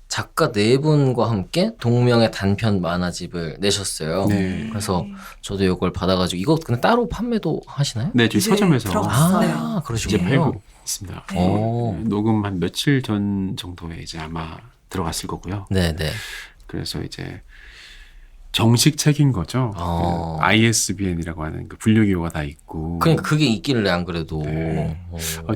작가 네 분과 함께 동명의 단편 만화집을 내셨어요. 네. 그래서 저도 이걸 받아가지고 이거 근데 따로 판매도 하시나요? 네, 저희 이제 서점에서 들어갔어요. 이제 그러시군요. 팔고 있습니다. 오. 녹음 한 며칠 전 정도에 이제 아마 들어갔을 거고요. 네네. 그래서 이제 정식 책인 거죠. 그 ISBN이라고 하는 그 분류기호가 다 있고. 그러니까 그게 있길래 안 그래도. 네.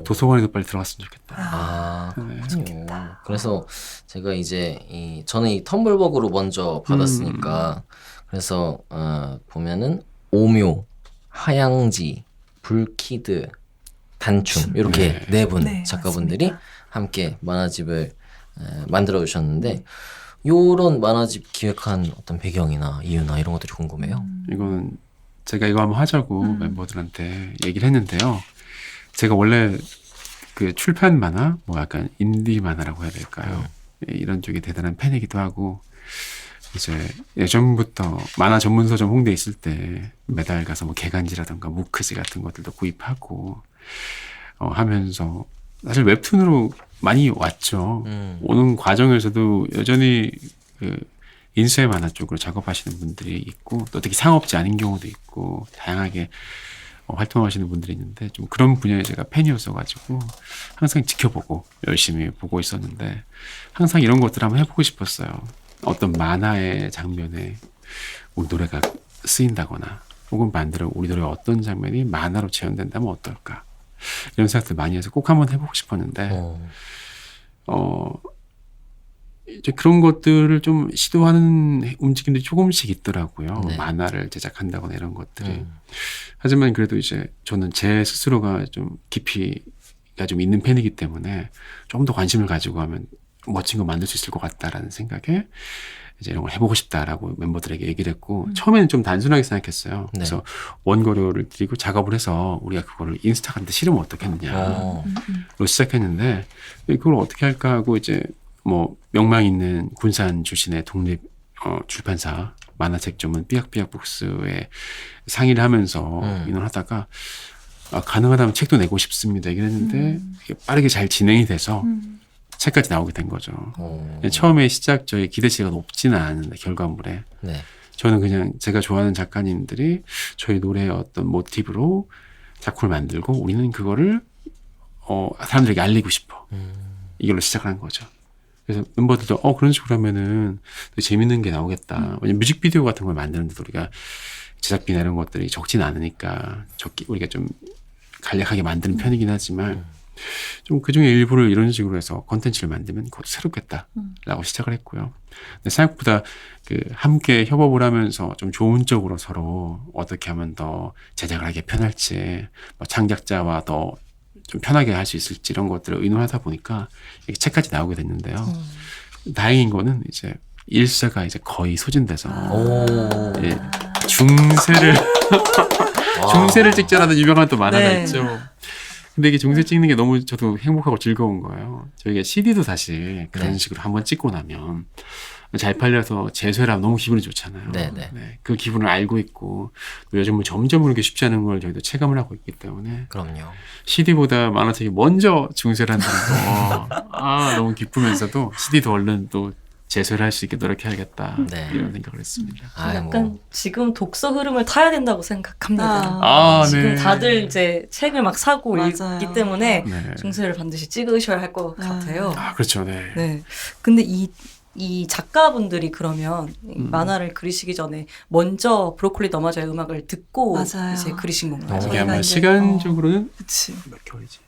도서관에도 빨리 들어갔으면 좋겠다. 그렇군요. 그래서 제가 이제 저는 이 텀블벅으로 먼저 받았으니까 그래서 보면은 오묘, 하양지, 불키드, 단춤 이렇게 네 분 네, 작가분들이 맞습니다. 함께 만화집을 만들어 주셨는데 요런 만화집 기획한 어떤 배경이나 이유나 이런 것들이 궁금해요. 이건 제가 이거 한번 하자고 멤버들한테 얘기를 했는데요. 제가 원래 그 출판 만화, 뭐 약간 인디 만화라고 해야 될까요? 이런 쪽에 대단한 팬이기도 하고 이제 예전부터 만화 전문 서점 홍대에 있을 때 매달 가서 뭐 개간지라든가 무크지 같은 것들도 구입하고 하면서 사실 웹툰으로 많이 왔죠. 오는 과정에서도 여전히 그 인쇄 만화 쪽으로 작업하시는 분들이 있고 또 특히 상업지 아닌 경우도 있고 다양하게 활동하시는 분들이 있는데 좀 그런 분야에 제가 팬이었어가지고 항상 지켜보고 열심히 보고 있었는데 항상 이런 것들 한번 해보고 싶었어요. 어떤 만화의 장면에 우리 노래가 쓰인다거나 혹은 반대로 우리 노래의 어떤 장면이 만화로 재현된다면 어떨까 이런 생각들 많이 해서 꼭 한번 해보고 싶었는데 이제 그런 것들을 좀 시도하는 움직임들이 조금씩 있더라고요. 네. 만화를 제작한다거나 이런 것들이. 하지만 그래도 이제 저는 제 스스로가 좀 깊이가 좀 있는 팬이기 때문에 좀 더 관심을 가지고 하면 멋진 거 만들 수 있을 것 같다라는 생각에 이제 이런 걸 해보고 싶다라고 member들에게 얘기를 했고 처음에는 좀 단순하게 생각했어요. 네. 그래서 원고료를 드리고 작업을 해서 우리가 그거를 인스타그램에 실으면 어떻겠느냐로 시작했는데 그걸 어떻게 할까 하고 이제 뭐 명망 있는 군산 출신의 독립 출판사 만화책 전문 삐약삐약 북스에 상의를 하면서 인원하다가 가능하다면 책도 내고 싶습니다 얘기를 했는데 이게 빠르게 잘 진행이 돼서 책까지 나오게 된 거죠. 처음에 시작 저희 기대치가 높지는 않은데 결과물에 네. 저는 그냥 제가 좋아하는 작가님들이 저희 노래의 어떤 모티브로 작품을 만들고 우리는 그거를 사람들에게 알리고 싶어. 이걸로 시작을 한 거죠. 그래서 멤버들도 그런 식으로 하면은 되게 재밌는 게 나오겠다. 왜냐면 뮤직비디오 같은 걸 만드는데 우리가 제작비나 이런 것들이 적진 않으니까 우리가 좀 간략하게 만드는 편이긴 하지만 좀 그중에 일부를 이런 식으로 해서 콘텐츠를 만들면 그것도 새롭겠다라고 시작을 했고요. 근데 생각보다 그 함께 협업을 하면서 좀 좋은 쪽으로 서로 어떻게 하면 더 제작을 하기 편할지 뭐 창작자와 더 좀 편하게 할 수 있을지 이런 것들을 의논하다 보니까 이렇게 책까지 나오게 됐는데요. 다행인 거는 이제 일사가 이제 거의 소진돼서 예, 중세를 찍자라는 유명한 또 만화가 네. 있죠. 근데 이게 중세 찍는 게 너무 저도 행복하고 즐거운 거예요. 저희가 CD도 사실 그런 네. 식으로 한번 찍고 나면 잘 팔려서 재쇄라면 너무 기분이 좋잖아요. 네네. 네, 그 기분을 알고 있고 요즘은 점점 그렇게 쉽지 않은 걸 저희도 체감을 하고 있기 때문에 그럼요. CD보다 만화책이 먼저 중세를 한다는 거 너무 기쁘면서도 CD도 얼른 또 재쇄를 할 수 있게 노력해야겠다 네. 이런 생각을 했습니다. 약간 지금 독서 흐름을 타야 된다고 생각합니다. 지금 네. 다들 이제 책을 막 사고 맞아요. 읽기 때문에 네. 중세를 반드시 찍으셔야 할 것 같아요. 그렇죠. 네. 네. 근데 이 작가분들이 그러면 이 만화를 그리시기 전에 먼저 브로콜리 너마저의 음악을 듣고 맞아요. 이제 그리신 건가요? 이게 저희가 아마 이제, 시간적으로는 그치. 몇 개월이지?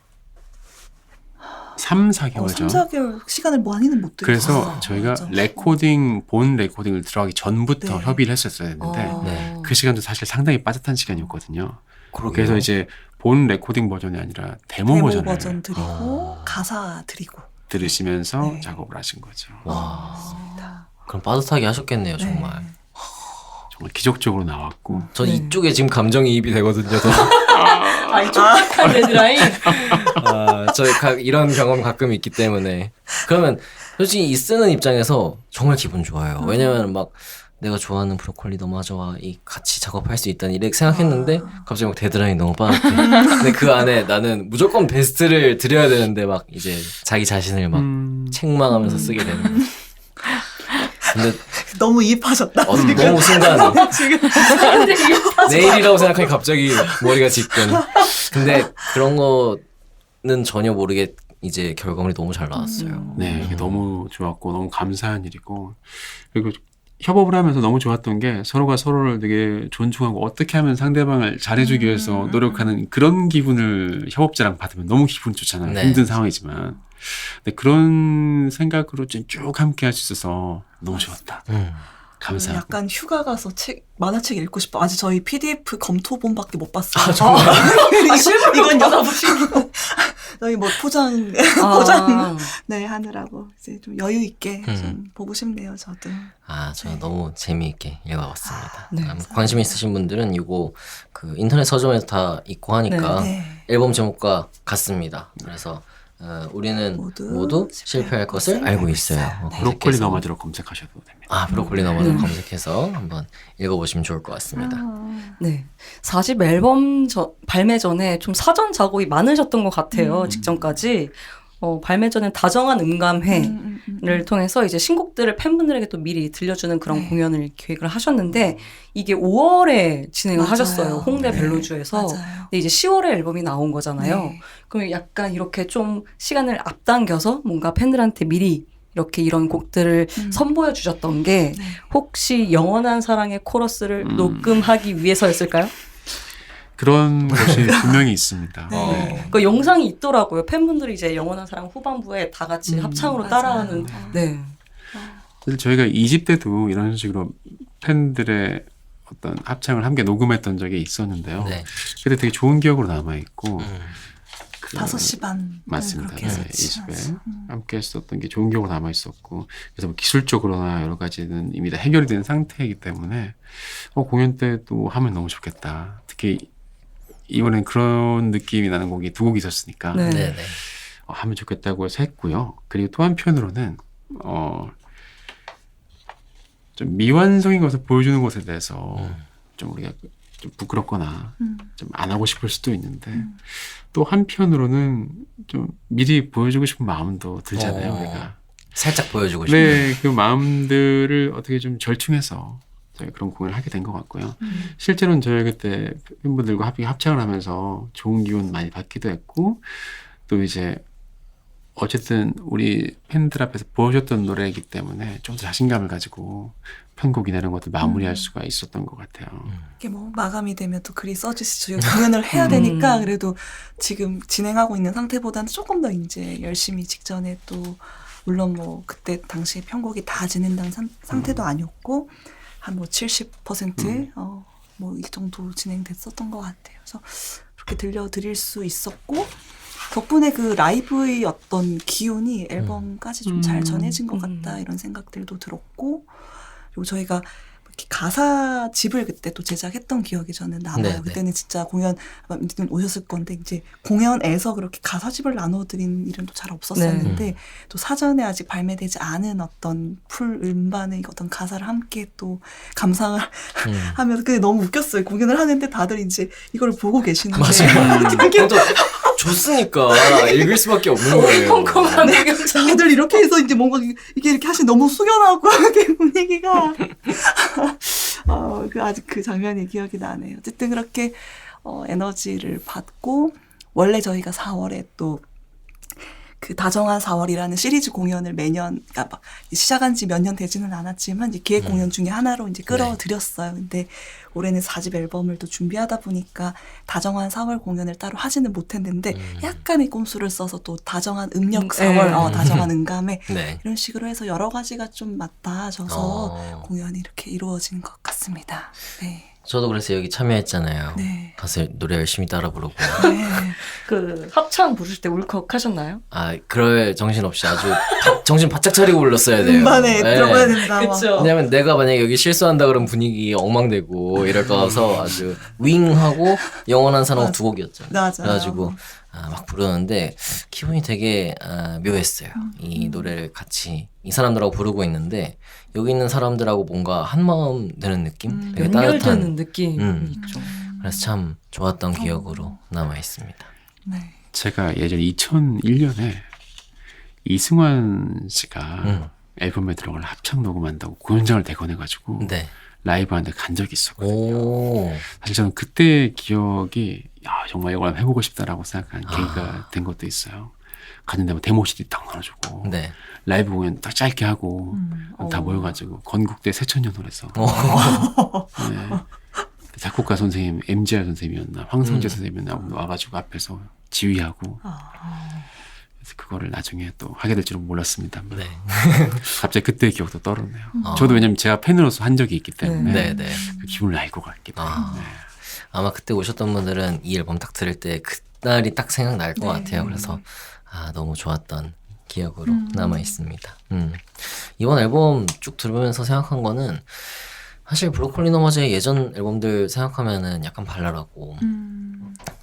3, 4개월 3, 전. 4개월 시간을 많이는 못 들였어. 그래서 저희가 본 레코딩을 들어가기 전부터 네. 협의를 했었어야 했는데 네. 그 시간도 사실 상당히 빠듯한 시간이었거든요. 그러게요. 그래서 이제 본 레코딩 버전이 아니라 데모 버전을 버전 드리고 가사 드리고. 들으시면서 네. 작업을 하신 거죠. 와. 그럼 빠듯하게 하셨겠네요, 정말. 정말 기적적으로 나왔고 전 이쪽에 지금 감정이입이 되거든요. 이 촉박한 데드라인. 이런 경험 가끔 있기 때문에. 그러면 솔직히 이 쓰는 입장에서 정말 기분 좋아요. 왜냐면 막 내가 좋아하는 브로콜리 너마저와 같이 작업할 수 있다니 이렇게 생각했는데 갑자기 막 데드라인이 너무 빠졌대. 근데 그 안에 나는 무조건 베스트를 드려야 되는데 막 이제 자기 자신을 막 책망하면서 쓰게 되는 거죠. 근데 너무 이입하셨다. 너무 순간 내일이라고 생각하니 갑자기 머리가 지끈. 근데 그런 거는 전혀 모르게 이제 결과물이 너무 잘 나왔어요. 네, 이게 너무 좋았고 너무 감사한 일이고 그리고 협업을 하면서 너무 좋았던 게 서로가 서로를 되게 존중하고 어떻게 하면 상대방을 잘해주기 위해서 노력하는 그런 기분을 협업자랑 받으면 너무 기분 좋잖아요. 네. 힘든 상황이지만. 근데 그런 생각으로 쭉 함께 할 수 있어서 너무 좋았다. 감사하고. 약간 휴가 가서 만화책 읽고 싶어. 아직 저희 PDF 검토본밖에 못 봤어요. 실물로 받아보시고. 저희 뭐 포장 네 하느라고 이제 좀 여유 있게 좀 보고 싶네요. 저도. 저 너무 재미있게 읽어봤습니다. 네. 관심 있으신 분들은 이거 그 인터넷 서점에서 다 있고 하니까 앨범 제목과 같습니다. 그래서 우리는 모두 실패할 것을 알고 있어요. 브로콜리 너마저로 검색하셔도 됩니다. 브로콜리 너마저 검색해서 한번 읽어보시면 좋을 것 같습니다. 네. 4집 앨범 발매 전에 좀 사전 작업이 많으셨던 것 같아요. 직전까지. 발매 전에 다정한 음감회를 통해서 이제 신곡들을 팬분들에게 또 미리 들려주는 그런 네. 공연을 기획을 하셨는데 이게 5월에 진행을 맞아요. 하셨어요. 홍대 네. 벨로주에서. 맞아요. 근데 이제 10월에 앨범이 나온 거잖아요. 네. 그럼 약간 이렇게 좀 시간을 앞당겨서 뭔가 팬들한테 미리 이렇게 이런 곡들을 선보여 주셨던 게 네. 혹시 영원한 사랑의 코러스를 녹음하기 위해서였을까요? 그런 것이 분명히 있습니다. 네. 그 영상이 있더라고요. 팬분들이 이제 영원한 사랑 후반부에 다 같이 합창으로 맞아요. 따라하는. 네. 사실 저희가 2집 때도 이런 식으로 팬들의 어떤 합창을 함께 녹음했던 적이 있었는데요. 네. 그때 되게 좋은 기억으로 남아있고 5시 반. 맞습니다. 그렇게 네, 했었죠. 20에 함께 했었던 게 좋은 기억으로 남아있었고 그래서 뭐 기술적으로나 여러 가지는 이미 다 해결이 된 상태이기 때문에 공연 때도 하면 너무 좋겠다. 특히 이번엔 그런 느낌이 나는 곡이 2곡이 있었으니까 네. 네네. 하면 좋겠다고 해서 했고요. 그리고 또 한편으로는 좀 미완성인 것을 보여주는 것에 대해서 좀 우리가 좀 부끄럽거나 좀 안 하고 싶을 수도 있는데 또 한편으로는 좀 미리 보여주고 싶은 마음도 들잖아요. 우리가. 살짝 보여주고 싶은. 네, 그 마음들을 어떻게 좀 절충해서 저희 그런 공연을 하게 된 것 같고요. 실제로는 저희 그때 팬분들과 합창을 하면서 좋은 기운 많이 받기도 했고 또 이제 어쨌든 우리 팬들 앞에서 보여줬던 노래이기 때문에 좀 더 자신감을 가지고 편곡이나 이런 것들 마무리할 수가 있었던 것 같아요. 이게 뭐 마감이 되면 또 글이 써지시죠. 공연을 해야 되니까 그래도 지금 진행하고 있는 상태보다는 조금 더 이제 열심히 직전에 또 물론 뭐 그때 당시에 편곡이 다 진행된 상태도 아니었고 한 뭐 70% 뭐 이 정도 진행됐었던 것 같아요. 그래서 그렇게 들려드릴 수 있었고 덕분에 그 라이브의 어떤 기운이 앨범까지 좀 잘 전해진 것 같다 이런 생각들도 들었고 그리고 저희가 이렇게 가사집을 그때 또 제작했던 기억이 저는 남아요. 네네. 그때는 진짜 공연 아마 오셨을 건데 이제 공연에서 그렇게 가사집을 나눠드린 일은 또 잘 없었었는데 또 사전에 아직 발매되지 않은 어떤 풀 음반의 어떤 가사를 함께 또 감상을 하면서 그게 너무 웃겼어요. 공연을 하는데 다들 이제 이걸 보고 계시는데 되게 또 줬으니까 읽을 수밖에 없는 거예요. 콩콩한 공연장. 다들 이렇게 해서 이제 뭔가 이게 이렇게 하시 너무 숙연하고 이렇게 분위기가 아직 그 장면이 기억이 나네요. 어쨌든 그렇게 에너지를 받고 원래 저희가 4월에 또 그 다정한 4월이라는 시리즈 공연을 매년 그러니까 막 시작한 지 몇 년 되지는 않았지만 이제 기획 공연 중에 하나로 이제 끌어들였어요. 근데 올해는 4집 앨범을 또 준비하다 보니까 다정한 4월 공연을 따로 하지는 못했는데 약간의 꼼수를 써서 또 다정한 음력 4월, 다정한 음감에 네. 이런 식으로 해서 여러 가지가 좀 맞닿아져서 공연이 이렇게 이루어진 것 같습니다. 네. 저도 그래서 여기 참여했잖아요. 네. 가서 노래 열심히 따라 부르고. 네. 그 합창 부르실 때 울컥하셨나요? 그럴 정신 없이 아주 정신 바짝 차리고 불렀어야 돼요. 음반에 네. 들어가야 된다. 그쵸. 왜냐면 내가 만약에 여기 실수한다 그러면 분위기 엉망되고 이럴 거라서 아주 윙하고 영원한 사랑 2곡이었죠. 맞아요. 그래가지고 막 부르는데 기분이 되게 묘했어요. 이 노래를 같이 이 사람들하고 부르고 있는데 여기 있는 사람들하고 뭔가 한 마음 되는 느낌? 되게 연결되는 따뜻한. 느낌이 있죠. 그래서 참 좋았던 기억으로 남아 있습니다. 네. 제가 예전 2001년에 이승환 씨가 앨범에 들어갈 합창 녹음한다고 공연장을 대건해가지고 네. 라이브 하는데 간 적이 있었거든요. 오. 사실 저는 그때 기억이 정말 이걸 해보고 싶다라고 생각한 계기가 된 것도 있어요. 갔는데 뭐 데모 CD 딱 나눠주고 네. 라이브 공연 딱 짧게 하고 다 모여가지고 건국대 새천년홀에서 네. 작곡가 선생님 MGR 선생님이었나 황성재 선생님이었나 와가지고 앞에서 지휘하고 그래서 그거를 나중에 또 하게 될 줄은 몰랐습니다. 네. 갑자기 그때의 기억도 떠오르네요. 저도 왜냐면 제가 팬으로서 한 적이 있기 때문에 네, 네. 그 기분을 알고 갔기 때문에 아마 그때 오셨던 분들은 이 앨범 딱 들을 때 그날이 딱 생각날 것 같아요. 그래서 너무 좋았던 기억으로 남아 있습니다. 이번 앨범 쭉 들으면서 생각한 거는 사실 브로콜리 너머즈의 예전 앨범들 생각하면은 약간 발랄하고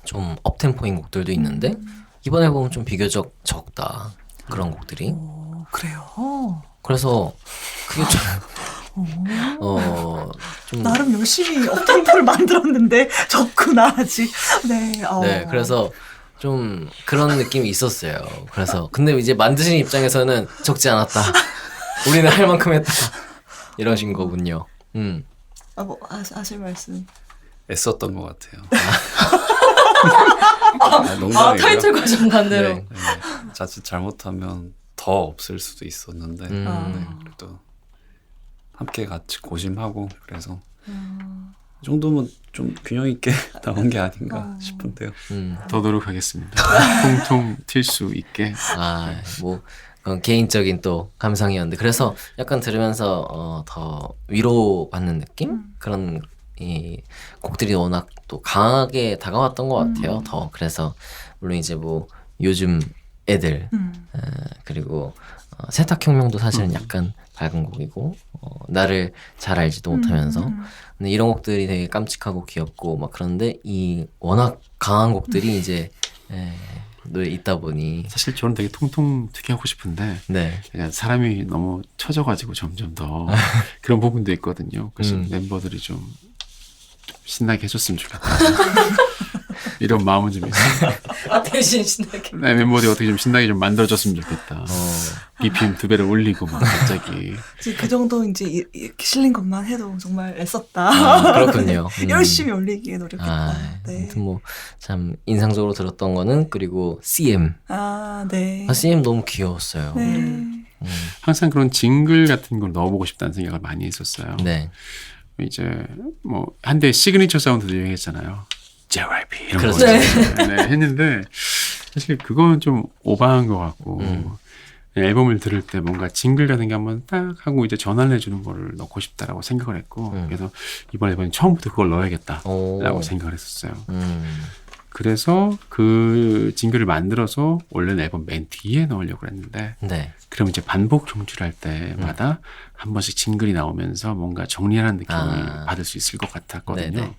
좀 업템포인 곡들도 있는데 이번 앨범은 좀 비교적 적다 그런 곡들이. 그래요. 그래서 그게 좀 나름 열심히 업템포를 만들었는데 적구나 아직. 네. 네, 그래서 좀 그런 느낌이 있었어요. 그래서 근데 이제 만드신 입장에서는 적지 않았다. 우리는 할 만큼 했다. 이러신 거군요. 뭐 하실 말씀. 애썼던 것 같아요. 아, 타이틀 과정 반대로. 네. 자칫 잘못하면 더 없을 수도 있었는데 네, 그래도 함께 같이 고심하고 그래서 이 정도면 좀 균형 있게 나온 게 아닌가 싶은데요. 더 노력하겠습니다. 통통 튈 수 있게. 뭐 그건 개인적인 또 감상이었는데 그래서 약간 들으면서 더 위로받는 느낌? 그런 이 곡들이 워낙 또 강하게 다가왔던 것 같아요. 더 그래서 물론 이제 뭐 요즘 애들 그리고 세탁혁명도 사실은 약간 밝은 곡이고 나를 잘 알지도 못하면서 근데 이런 곡들이 되게 깜찍하고 귀엽고 막 그런데 이 워낙 강한 곡들이 이제 노래 있다 보니 사실 저는 되게 통통 튀게 하고 싶은데 네. 그냥 사람이 너무 처져가지고 점점 더 그런 부분도 있거든요. 그래서 멤버들이 좀 신나게 해줬으면 좋겠다. 이런 마음은 좀 있어요. 대신 신나게. 네, 멤버들이 어떻게 좀 신나게 좀 만들어줬으면 좋겠다. BPM 2배를 올리고 막 갑자기. 그 정도 이제 이렇게 실린 것만 해도 정말 애썼다. 그렇군요. 열심히 올리기에 노력했다. 네. 아무튼 뭐 참 인상적으로 들었던 거는 그리고 CM. 네. CM 너무 귀여웠어요. 네. 항상 그런 징글 같은 걸 넣어보고 싶다는 생각을 많이 했었어요. 네. 이제 뭐 한때 시그니처 사운드도 유행했잖아요. JYP 이런 그렇죠. 거 했는데 사실 그건 좀 오버한 것 같고 앨범을 들을 때 뭔가 징글 같은 게 한번 딱 하고 이제 전환을 해주는 거를 넣고 싶다라고 생각을 했고 그래서 이번 앨범에 처음부터 그걸 넣어야겠다라고 생각을 했었어요. 그래서 그 징글을 만들어서 원래는 앨범 맨 뒤에 넣으려고 했는데 네. 그럼 이제 반복 청취할 때마다 한 번씩 징글이 나오면서 뭔가 정리하는 느낌을 받을 수 있을 것 같았거든요. 네네.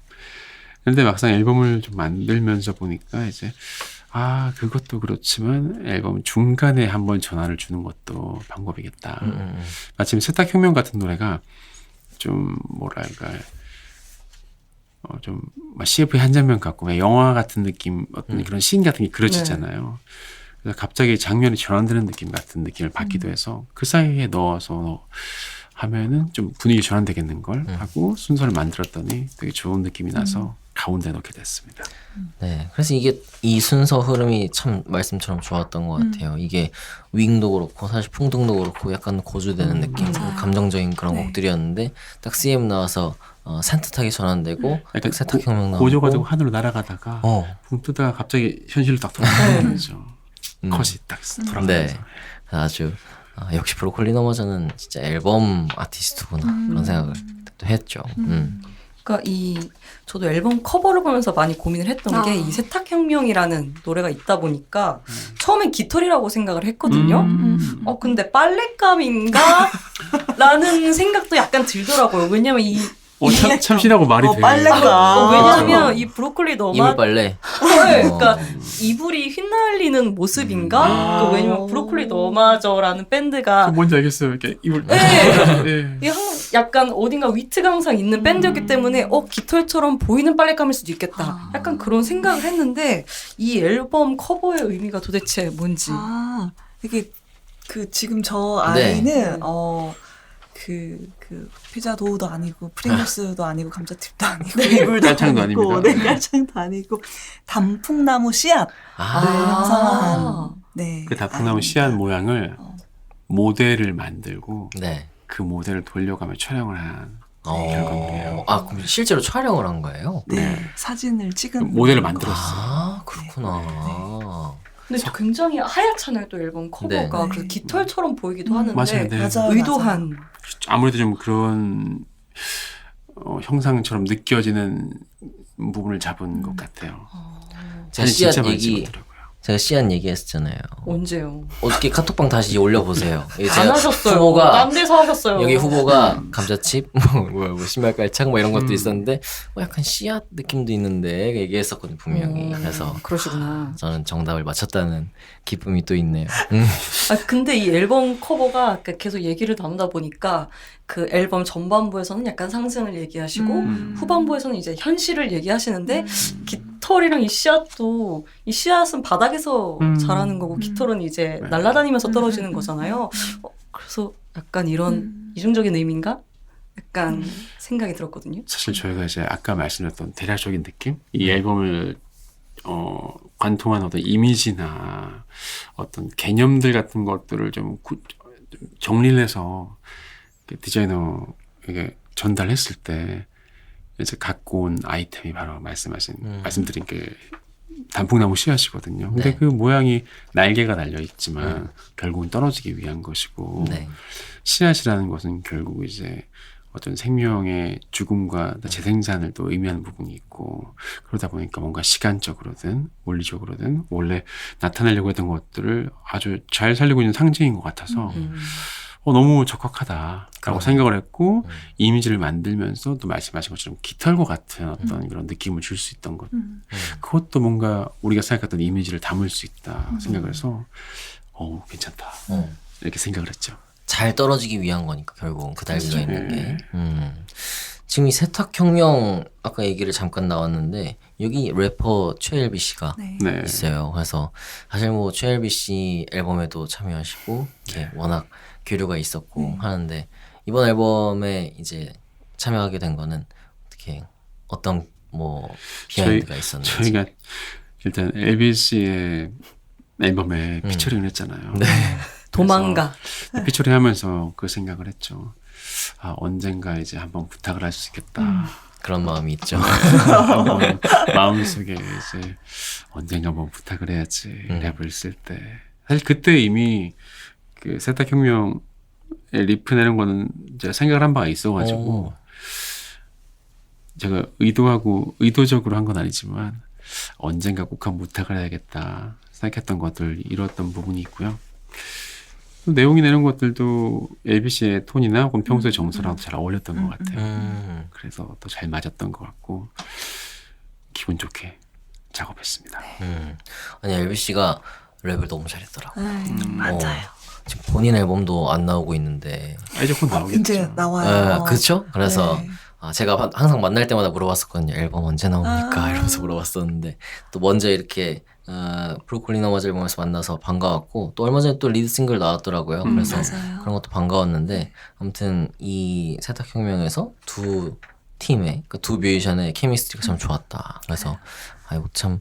그런데 막상 앨범을 좀 만들면서 보니까 이제 그것도 그렇지만 앨범 중간에 한번 전환을 주는 것도 방법이겠다. 마침 세탁혁명 같은 노래가 좀 뭐랄까 좀 CF의 한 장면 같고 영화 같은 느낌 어떤 그런 씬 같은 게 그려지잖아요. 그래서 갑자기 장면이 전환되는 느낌 같은 느낌을 받기도 해서 그 사이에 넣어서 하면은 좀 분위기 전환되겠는 걸 하고 순서를 만들었더니 되게 좋은 느낌이 나서 가운데 넣게 됐습니다. 네, 그래서 이게 이 순서 흐름이 참 말씀처럼 좋았던 것 같아요. 이게 윙도 그렇고 사실 풍등도 그렇고 약간 고조되는 느낌, 감정적인 그런 곡들이었는데 딱 CM 나와서 산뜻하게 전환되고 약간 세탁혁명 나오고 고조가지고 하늘로 날아가다가 붕 뜨다가 갑자기 현실로 딱 돌아가면서 컷이 딱 돌아가면서 네, 아주 역시 브로콜리 너머저는 진짜 앨범 아티스트구나 그런 생각을 또 했죠. 그러니까 저도 앨범 커버를 보면서 많이 고민을 했던 게 이 세탁혁명이라는 노래가 있다 보니까 처음엔 깃털이라고 생각을 했거든요. 근데 빨랫감인가? 라는 생각도 약간 들더라고요. 왜냐면 참신하고 말이 돼요. 빨래가. 왜냐면 이 브로콜리 너마 이물 빨래. 그러니까 이불이 휘날리는 모습인가? 왜냐면 브로콜리 너마저라는 밴드가 뭔지 알겠어요. 이렇게 이불. 이게 약간 어딘가 위트가 항상 있는 밴드였기 때문에 깃털처럼 보이는 빨랫감일 수도 있겠다. 약간 그런 생각을 했는데 이 앨범 커버의 의미가 도대체 뭔지. 이게 지금 저 아이는 피자 도우도 아니고 프링글스도 아니고 감자칩도 아니고 이불도 깔창도 아니고 아닙니다. 깔창도 아니고 단풍나무 씨앗을 형상화한 그 단풍나무 씨앗 모양을 모델을 만들고 네. 그 모델을 돌려가며 촬영을 한 결과물이에요. 그럼 실제로 촬영을 한 거예요? 네. 사진을 찍은 모델을 만들었어요. 그렇구나. 근데 굉장히 하얗잖아요, 또 앨범 커버가. 네. 그래서 깃털처럼 보이기도 하는데 맞아요. 네. 의도한. 아무래도 좀 그런 형상처럼 느껴지는 부분을 잡은 것 같아요. 제가 사진 진짜 씨앗 많이 얘기 찍었더라고요. 제가 씨앗 얘기했었잖아요. 언제요? 어저께 카톡방 다시 올려보세요. 안 하셨어요. 후보가 딴 데서 하셨어요. 여기 후보가 감자칩, 뭐 신발 깔창 뭐 이런 것도 있었는데 약간 씨앗 느낌도 있는데 얘기했었거든요 분명히. 그래서 그러시구나. 저는 정답을 맞췄다는 기쁨이 또 있네요. 근데 이 앨범 커버가 계속 얘기를 나누다 보니까 그 앨범 전반부에서는 약간 상승을 얘기하시고 후반부에서는 이제 현실을 얘기하시는데 깃털이랑 이 씨앗도 이 씨앗은 바닥에서 자라는 거고 깃털은 이제 날아다니면서 떨어지는 거잖아요. 그래서 약간 이런 이중적인 의미인가? 약간 생각이 들었거든요. 사실 저희가 이제 아까 말씀드렸던 대략적인 느낌? 이 앨범을 관통한 어떤 이미지나 어떤 개념들 같은 것들을 좀 정리를 해서 디자이너에게 전달했을 때 이제 갖고 온 아이템이 바로 말씀드린 그 단풍나무 씨앗이거든요. 근데 네. 그 모양이 날개가 달려 있지만 결국은 떨어지기 위한 것이고 네. 씨앗이라는 것은 결국 이제 어떤 생명의 죽음과 재생산을 또 의미하는 부분이 있고 그러다 보니까 뭔가 시간적으로든 원리적으로든 원래 나타내려고 했던 것들을 아주 잘 살리고 있는 상징인 것 같아서 너무 적합하다라고 생각을 했고 이미지를 만들면서 또 말씀하신 것처럼 깃털과 같은 어떤 그런 느낌을 줄 수 있던 것 그것도 뭔가 우리가 생각했던 이미지를 담을 수 있다 생각을 해서 괜찮다 이렇게 생각을 했죠. 잘 떨어지기 위한 거니까 결국 그 달기가 있는 게. 지금 이 세탁혁명 아까 얘기를 잠깐 나왔는데 여기 래퍼 최엘비 씨가 네. 있어요. 그래서 사실 뭐 최엘비 씨 앨범에도 참여하시고 이렇게 워낙 교류가 있었고 하는데 이번 앨범에 이제 참여하게 된 거는 어떻게 어떤 뭐 비하인드가 있었는지. 저희가 일단 엘비 씨의 앨범에 피처링을 했잖아요. 네. 도망가. 피처링 하면서 그 생각을 했죠. 언젠가 이제 한번 부탁을 할 수 있겠다. 그런 마음이 있죠. 한번 마음속에 이제 언젠가 한번 부탁을 해야지 랩을 쓸 때. 사실 그때 이미 그 세탁혁명의 리프 내는 거는 제가 생각을 한 바가 있어가지고 제가 의도적으로 한 건 아니지만 언젠가 꼭 한번 부탁을 해야겠다 생각했던 것들 이뤘던 부분이 있고요. 내용이 내는 것들도 LBC의 톤이나 혹은 평소의 정서랑도 잘 어울렸던 것 같아요. 그래서 더 잘 맞았던 것 같고 기분 좋게 작업했습니다. 아니 엘비 씨가 랩을 너무 잘했더라고요. 맞아요. 지금 본인 앨범도 안 나오고 있는데. 이제 곧 나오겠죠. 이제 나와요. 그렇죠? 그래서 네. 제가 항상 만날 때마다 물어봤었거든요. 앨범 언제 나옵니까? 이러면서 물어봤었는데 또 먼저 이렇게 브로콜리 너마저 앨범에서 만나서 반가웠고 또 얼마 전에 또 리드 싱글 나왔더라고요. 그래서 맞아요. 그런 것도 반가웠는데 아무튼 이 세탁혁명에서 두 팀의 그 두 뮤지션의 케미스트리가 참 좋았다. 그래서 참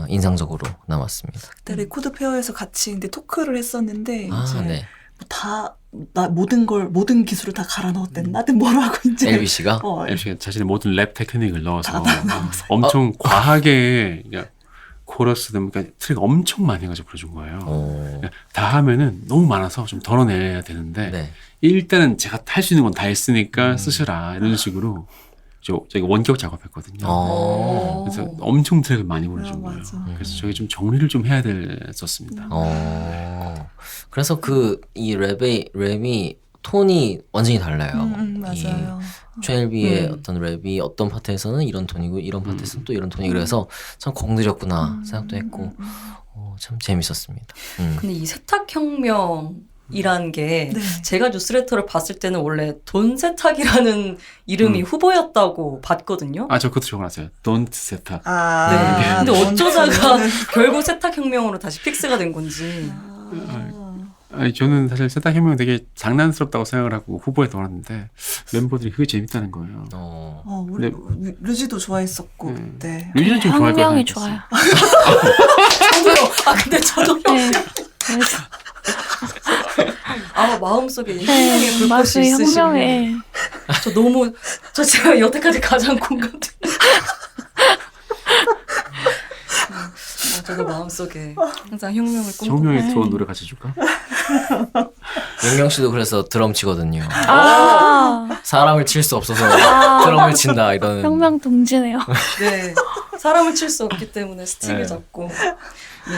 인상적으로 남았습니다. 그때 레코드 페어에서 같이 근데 토크를 했었는데 이제 네. 나 모든 기술을 다 갈아 넣었댔나? 하여튼 뭐라고 이제 엘비 씨가 엘비 씨가 자신의 모든 랩 테크닉을 넣어서 엄청 과하게 그러니까 코러스든 그러니까 트랙 엄청 많이 해가지고 불러준 거예요. 그러니까 다 하면은 너무 많아서 좀 덜어내야 되는데 네. 일단은 제가 할 수 있는 건 다 했으니까 쓰시라 이런 식으로 저희가 원격 작업했거든요. 그래서 엄청 트랙을 많이 보내준 거예요. 맞아. 그래서 저희 좀 정리를 좀 해야 됐었습니다. 그래서 이 랩이 톤이 완전히 달라요. 맞아요. 최엘비의 어떤 랩이 어떤 파트에서는 이런 톤이고 이런 파트에서는 또 이런 톤이 그래서 참 공들였구나 생각도 했고 참 재밌었습니다. 근데 이 세탁혁명이라는 게 네. 제가 뉴스레터를 봤을 때는 원래 돈 세탁이라는 이름이 후보였다고 봤거든요. 저 그것도 적어놨어요. Don't 세탁. 네. 근데 어쩌다가 결국 세탁혁명으로 다시 픽스가 된 건지. 저는 사실 세탁혁명 되게 장난스럽다고 생각을 하고 후보에 넣었는데 멤버들이 그게 재밌다는 거예요. 우리 류지도 좋아했었고 네. 류지는 좀 좋아할 거예요. 혁명이 좋아요. 저도요. 근데 저도 네. 그래서 마음속에 혁명의 불꽃이 맞아요. 있으시네. 혁명에 저 제가 여태까지 가장 공감되는. 저도 마음속에 항상 혁명을 꿈꾸고. 혁명에 들어온 노래 같이 줄까? 영명 씨도 그래서 드럼 치거든요. 아, 사람을 칠 수 없어서 드럼을 친다 이런. 혁명 동지네요. 네. 사람을 칠 수 없기 때문에 스틱을 네. 잡고. 네.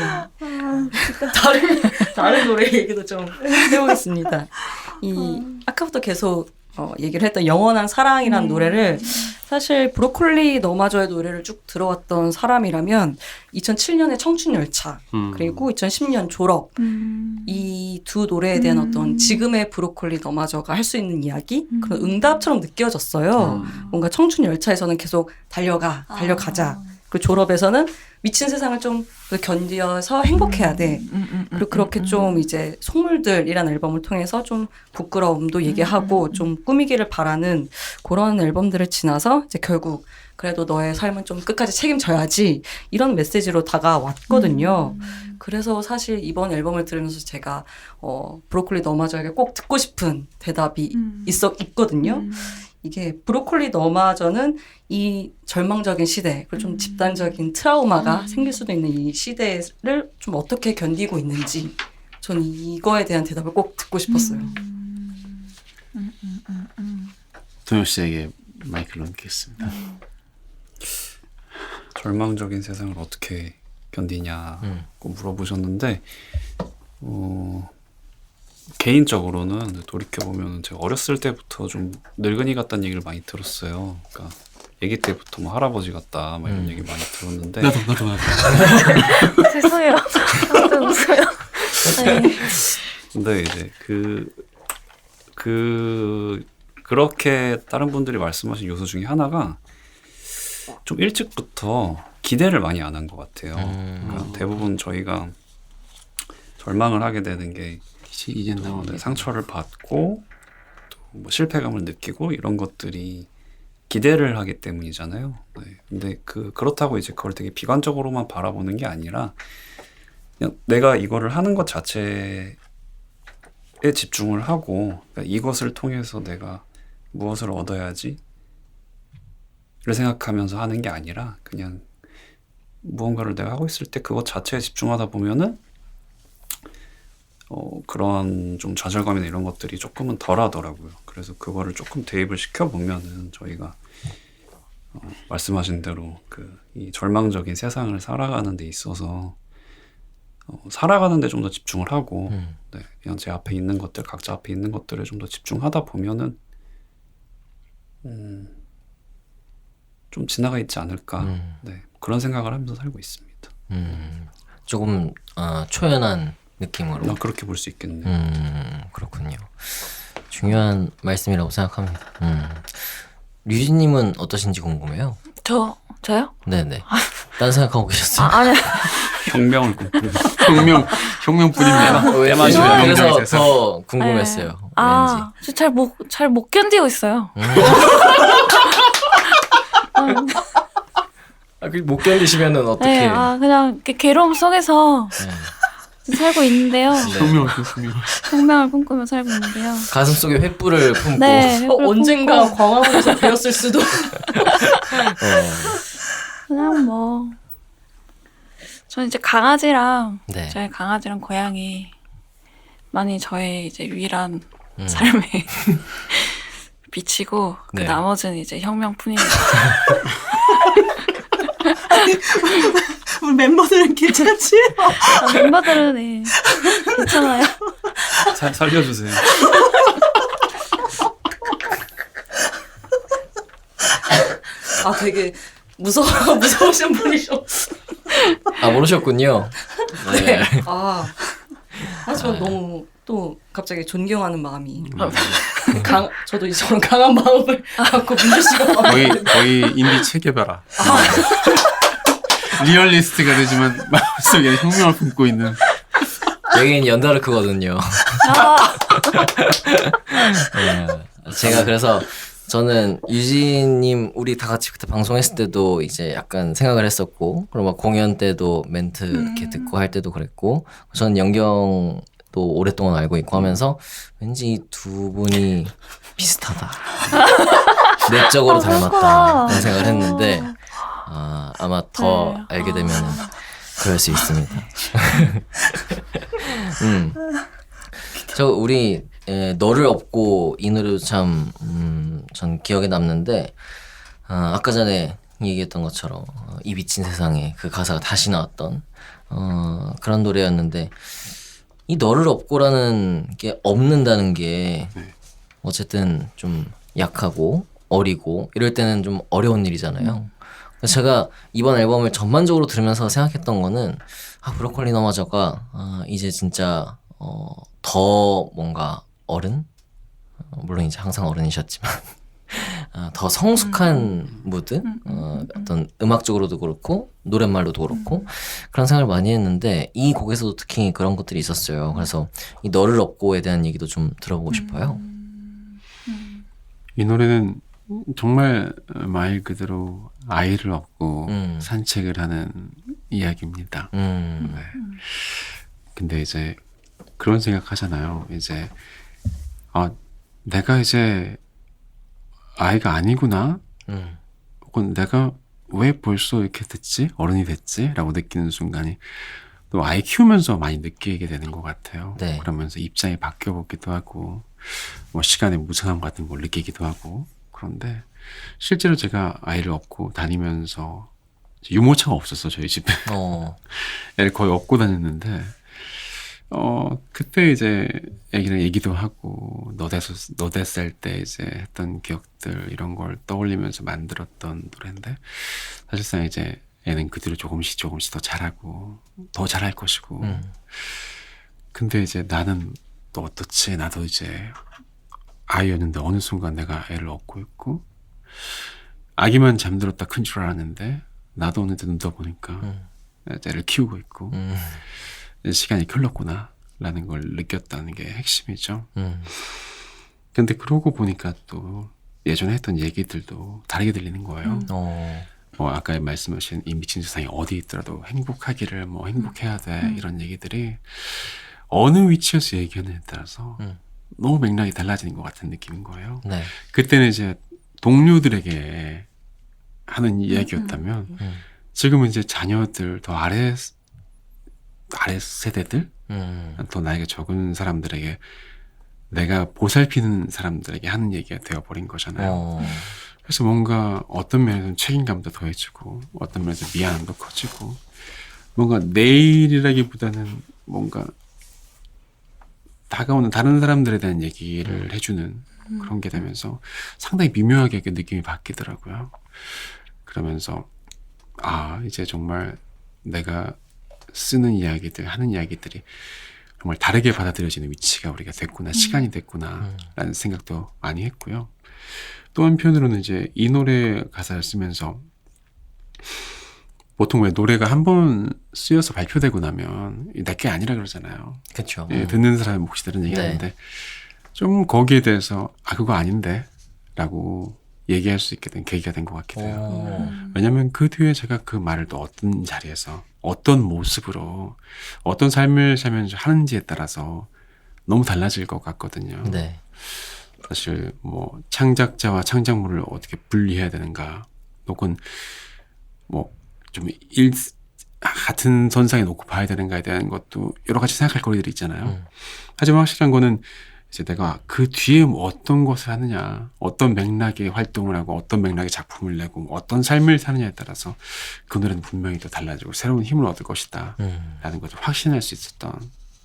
다른 노래 얘기도 좀 해보겠습니다. 아까부터 계속 얘기를 했던 영원한 사랑이라는 노래를 사실 브로콜리 너마저의 노래를 쭉 들어왔던 사람이라면 2007년에 청춘열차 그리고 2010년 졸업 이 두 노래에 대한 어떤 지금의 브로콜리 너마저가 할 수 있는 이야기 그런 응답처럼 느껴졌어요. 뭔가 청춘열차에서는 계속 달려가자 그 졸업에서는 미친 세상을 좀 견디어서 행복해야 돼. 그리고 그렇게 좀 이제 속물들이라는 앨범을 통해서 좀 부끄러움도 얘기하고 좀 꾸미기를 바라는 그런 앨범들을 지나서 이제 결국 그래도 너의 삶은 좀 끝까지 책임져야지 이런 메시지로 다가왔거든요. 그래서 사실 이번 앨범을 들으면서 제가 브로콜리 너마저에게 꼭 듣고 싶은 대답이 있거든요. 이게 브로콜리 너마저는 이 절망적인 시대, 그리고 좀 집단적인 트라우마가 생길 수도 있는 이 시대를 좀 어떻게 견디고 있는지 전 이거에 대한 대답을 꼭 듣고 싶었어요. 도현 씨에게 마이크를 넘기겠습니다. 절망적인 세상을 어떻게 견디냐고 물어보셨는데 개인적으로는 돌이켜보면 제가 어렸을 때부터 좀 늙은이 같다는 얘기를 많이 들었어요. 그러니까 아기 때부터 뭐 할아버지 같다 막 이런 얘기 많이 들었는데 나도 죄송해요. 아무튼 웃어요. 네. 근데 이제 그렇게 다른 분들이 말씀하신 요소 중에 하나가 좀 일찍부터 기대를 많이 안 한 것 같아요. 그러니까 대부분 저희가 절망을 하게 되는 게 이젠 상처를 받고 또 뭐 실패감을 느끼고 이런 것들이 기대를 하기 때문이잖아요. 네. 근데 그렇다고 이제 그걸 되게 비관적으로만 바라보는 게 아니라 그냥 내가 이거를 하는 것 자체에 집중을 하고 그러니까 이것을 통해서 내가 무엇을 얻어야지 를 생각하면서 하는 게 아니라 그냥 무언가를 내가 하고 있을 때 그것 자체에 집중하다 보면은 그런 좀 좌절감이나 이런 것들이 조금은 덜 하더라고요. 그래서 그거를 조금 대입을 시켜보면은 저희가 말씀하신 대로 이 절망적인 세상을 살아가는 데 있어서 살아가는 데 좀 더 집중을 하고 네, 그냥 제 앞에 있는 것들, 각자 앞에 있는 것들에 좀 더 집중하다 보면은 좀 지나가 있지 않을까 네, 그런 생각을 하면서 살고 있습니다. 조금 초연한 느낌으로. 그렇게 볼 수 있겠네요. 그렇군요. 중요한 말씀이라고 생각합니다. 류진님은 어떠신지 궁금해요. 저요? 네네. 딴 생각하고 계셨어요? 아니. 혁명을 꿈꾸는 혁명뿐입니다. 그래서 더 궁금했어요. 왠지. 잘 못 견디고 있어요. 못 견디시면은 어떻게? 네, 그냥 이렇게 괴로움 속에서 살고 있는데요. 혁명을 꿈꾸며 살고 있는데요. 가슴 속에 횃불을 품고. 네, 언젠가 광화문에서 배웠을 수도. 그냥 뭐 저는 이제 강아지랑 네. 저희 강아지랑 고양이 많이 저의 이제 유일한 삶의 빛이고 네. 그 나머지는 이제 혁명뿐입니다. 우리 멤버들은 괜찮지? 멤버들은 네, 괜찮아요. 살려주세요. 되게 무서우신 분이셔. 모르셨군요. 네. 저 너무 또 갑자기 존경하는 마음이. 저도 이제 저런 강한 마음을 갖고 민주 씨가 거의 인디 체계바라. 리얼리스트가 되지만 마음속에 혁명을 품고 있는. 여긴 연다르크거든요. 제가 그래서 저는 유진님 우리 다 같이 그때 방송했을 때도 이제 약간 생각을 했었고, 그리고 막 공연 때도 멘트 이렇게 듣고 할 때도 그랬고, 저는 연경도 오랫동안 알고 있고 하면서 왠지 이 두 분이 비슷하다, 내적으로 닮았다 그런 생각을 했는데 아마 더 알게 되면 그럴 수 있습니다. 저 우리 너를 업고 이 노래도 참 전 기억에 남는데 아까 전에 얘기했던 것처럼 이 미친 세상에 그 가사가 다시 나왔던 그런 노래였는데, 이 너를 업고라는 게 없는다는 게 어쨌든 좀 약하고 어리고 이럴 때는 좀 어려운 일이잖아요. 그래서 제가 이번 앨범을 전반적으로 들으면서 생각했던 거는 브로콜리 너마저가 이제 진짜 더 뭔가 어른? 물론 이제 항상 어른이셨지만 더 성숙한 무드, 어떤 음악적으로도 그렇고 노랫말로도 그렇고 그런 생각을 많이 했는데 이 곡에서도 특히 그런 것들이 있었어요. 그래서 이 너를 업고에 대한 얘기도 좀 들어보고 싶어요. 이 노래는 정말 말 그대로 아이를 업고 산책을 하는 이야기입니다. 네. 근데 이제 그런 생각 하잖아요. 이제 내가 이제 아이가 아니구나. 혹은 내가 왜 벌써 이렇게 됐지? 어른이 됐지? 라고 느끼는 순간이 또 아이 키우면서 많이 느끼게 되는 것 같아요. 네. 그러면서 입장이 바뀌어보기도 하고 뭐 시간의 무상함 같은 걸 느끼기도 하고 그런데 실제로 제가 아이를 업고 다니면서 유모차가 없었어 저희 집에. 애를 거의 업고 다녔는데 그때 이제 애기랑 얘기도 하고 너 됐을 때 이제 했던 기억들 이런 걸 떠올리면서 만들었던 노래인데 사실상 이제 애는 그 뒤로 조금씩 더 잘하고 더 잘할 것이고 근데 이제 나는 또 어떻지? 나도 이제 아이였는데 어느 순간 내가 애를 업고 있고 아기만 잠들었다 큰 줄 알았는데 나도 어느 때 눈 떠보니까 애를 키우고 있고 시간이 흘렀구나 라는 걸 느꼈다는 게 핵심이죠. 근데 그러고 보니까 또 예전에 했던 얘기들도 다르게 들리는 거예요. 아까 말씀하신 이 미친 세상이 어디 있더라도 행복하기를 뭐 행복해야 돼 이런 얘기들이 어느 위치에서 얘기하느냐에 따라서 너무 맥락이 달라지는 것 같은 느낌인 거예요. 네. 그때는 이제 동료들에게 하는 이야기였다면 지금은 이제 자녀들 더 아래 세대들 더 나이가 적은 사람들에게 내가 보살피는 사람들에게 하는 얘기가 되어버린 거잖아요. 그래서 뭔가 어떤 면에서는 책임감도 더해지고 어떤 면에서 미안함도 커지고 뭔가 내일이라기보다는 뭔가 다가오는 다른 사람들에 대한 얘기를 해주는 그런 게 되면서 상당히 미묘하게 그 느낌이 바뀌더라고요. 그러면서 이제 정말 내가 쓰는 이야기들 하는 이야기들이 정말 다르게 받아들여지는 위치가 우리가 됐구나 시간이 됐구나 라는 생각도 많이 했고요. 또 한편으로는 이제 이 노래 가사를 쓰면서 보통 왜 노래가 한 번 쓰여서 발표되고 나면 내게 아니라 그러잖아요. 그렇죠. 듣는 사람의 몫이 다른 얘기 하는데 좀 거기에 대해서 그거 아닌데 라고 얘기할 수 있게 된 계기가 된 것 같기도 해요. 왜냐하면 그 뒤에 제가 그 말을 또 어떤 자리에서 어떤 모습으로 어떤 삶을 살면서 하는지에 따라서 너무 달라질 것 같거든요. 네. 사실 뭐 창작자와 창작물을 어떻게 분리해야 되는가 혹은 뭐 좀 같은 선상에 놓고 봐야 되는가에 대한 것도 여러 가지 생각할 거리들이 있잖아요. 하지만 확실한 거는 이제 내가 그 뒤에 어떤 것을 하느냐, 어떤 맥락의 활동을 하고 어떤 맥락의 작품을 내고 어떤 삶을 사느냐에 따라서 그 노래는 분명히 또 달라지고 새로운 힘을 얻을 것이다 라는 것을 확신할 수 있었던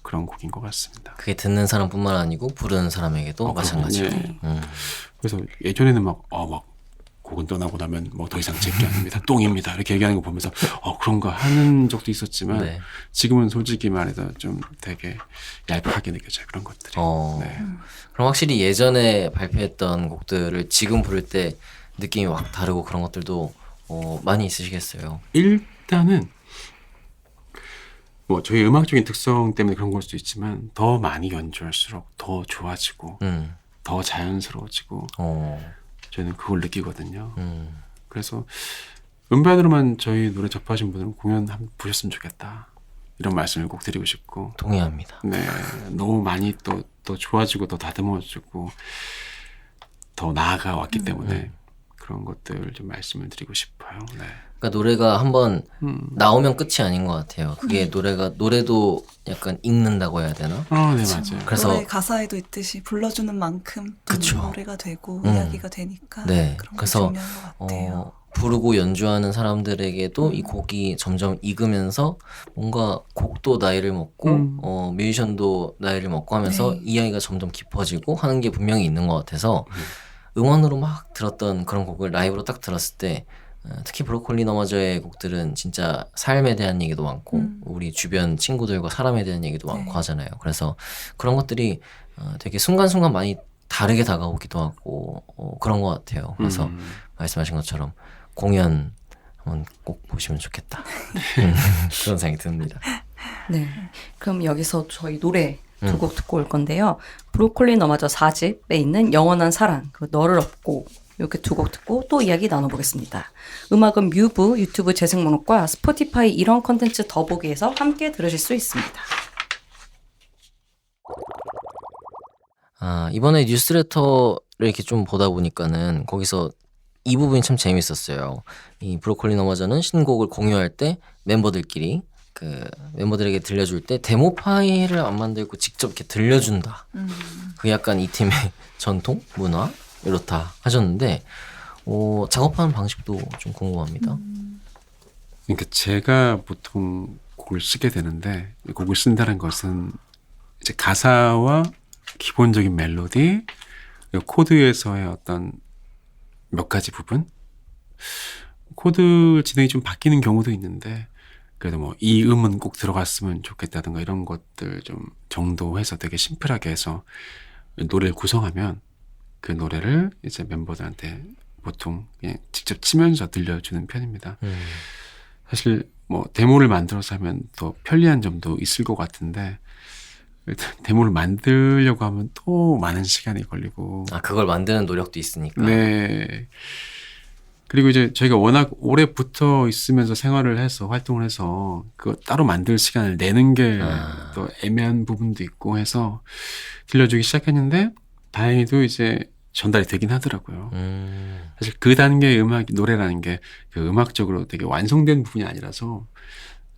그런 곡인 것 같습니다. 그게 듣는 사람뿐만 아니고 부르는 사람에게도 마찬가지고. 네. 그래서 예전에는 막 곡은 떠나고 나면 뭐 더 이상 제게 아닙니다. 똥입니다. 이렇게 얘기하는 거 보면서 그런가 하는 적도 있었지만 지금은 솔직히 말해서 좀 되게 얄팍하게 느껴져요. 그런 것들이. 네. 그럼 확실히 예전에 발표했던 곡들을 지금 부를 때 느낌이 확 다르고 그런 것들도 많이 있으시겠어요. 일단은 뭐 저희 음악적인 특성 때문에 그런 걸 수도 있지만 더 많이 연주할수록 더 좋아지고 더 자연스러워지고 저는 그걸 느끼거든요. 그래서 음반으로만 저희 노래 접하신 분들은 공연 한번 보셨으면 좋겠다. 이런 말씀을 꼭 드리고 싶고. 동의합니다. 네, 너무 많이 또 좋아지고 더 다듬어지고 더 나아가 왔기 때문에 그런 것들 좀 말씀을 드리고 싶어요. 네. 그러니까 노래가 한번 나오면 끝이 아닌 것 같아요. 그게 노래도 약간 읽는다고 해야 되나? 네, 맞아요. 그래서 노래 가사에도 있듯이 불러주는 만큼 노래가 되고 이야기가 되니까 네. 그런 게 그래서 중요한 것 같아요. 부르고 연주하는 사람들에게도 이 곡이 점점 익으면서 뭔가 곡도 나이를 먹고 뮤지션도 나이를 먹고 하면서 이야기가 점점 깊어지고 하는 게 분명히 있는 것 같아서 음원으로 막 들었던 그런 곡을 라이브로 딱 들었을 때 특히 브로콜리 너마저의 곡들은 진짜 삶에 대한 얘기도 많고 우리 주변 친구들과 사람에 대한 얘기도 많고 하잖아요. 그래서 그런 것들이 되게 순간순간 많이 다르게 다가오기도 하고 그런 것 같아요. 그래서 말씀하신 것처럼 공연 한번 꼭 보시면 좋겠다. 그런 생각이 듭니다. 네. 그럼 여기서 저희 노래 두 곡 듣고 올 건데요. 브로콜리 너마저 4집에 있는 영원한 사랑, 그리고 너를 업고 이렇게 두 곡 듣고 또 이야기 나눠보겠습니다. 음악은 뮤브 유튜브 재생 목록과 스포티파이 이런 컨텐츠 더보기에서 함께 들으실 수 있습니다. 이번에 뉴스레터를 이렇게 좀 보다 보니까는 거기서 이 부분이 참 재밌었어요. 이 브로콜리 너마저는 신곡을 공유할 때 멤버들끼리 그 멤버들에게 들려줄 때 데모 파일을 안 만들고 직접 이렇게 들려준다. 그게 약간 이 팀의 전통 문화 이렇다 하셨는데 작업하는 방식도 좀 궁금합니다. 그러니까 제가 보통 곡을 쓰게 되는데 곡을 쓴다는 것은 이제 가사와 기본적인 멜로디, 그리고 코드에서의 어떤 몇 가지 부분, 코드 진행이 좀 바뀌는 경우도 있는데 그래도 뭐 이 음은 꼭 들어갔으면 좋겠다든가 이런 것들 좀 정도해서 되게 심플하게 해서 노래를 구성하면 그 노래를 이제 멤버들한테 보통 그냥 직접 치면서 들려주는 편입니다. 사실 뭐 데모를 만들어서 하면 더 편리한 점도 있을 것 같은데 일단 데모를 만들려고 하면 또 많은 시간이 걸리고 그걸 만드는 노력도 있으니까. 네. 그리고 이제 저희가 워낙 오래 붙어 있으면서 생활을 해서 활동을 해서 그거 따로 만들 시간을 내는 게 또 애매한 부분도 있고 해서 들려주기 시작했는데 다행히도 이제 전달이 되긴 하더라고요. 사실 그 단계의 노래라는 게 그 음악적으로 되게 완성된 부분이 아니라서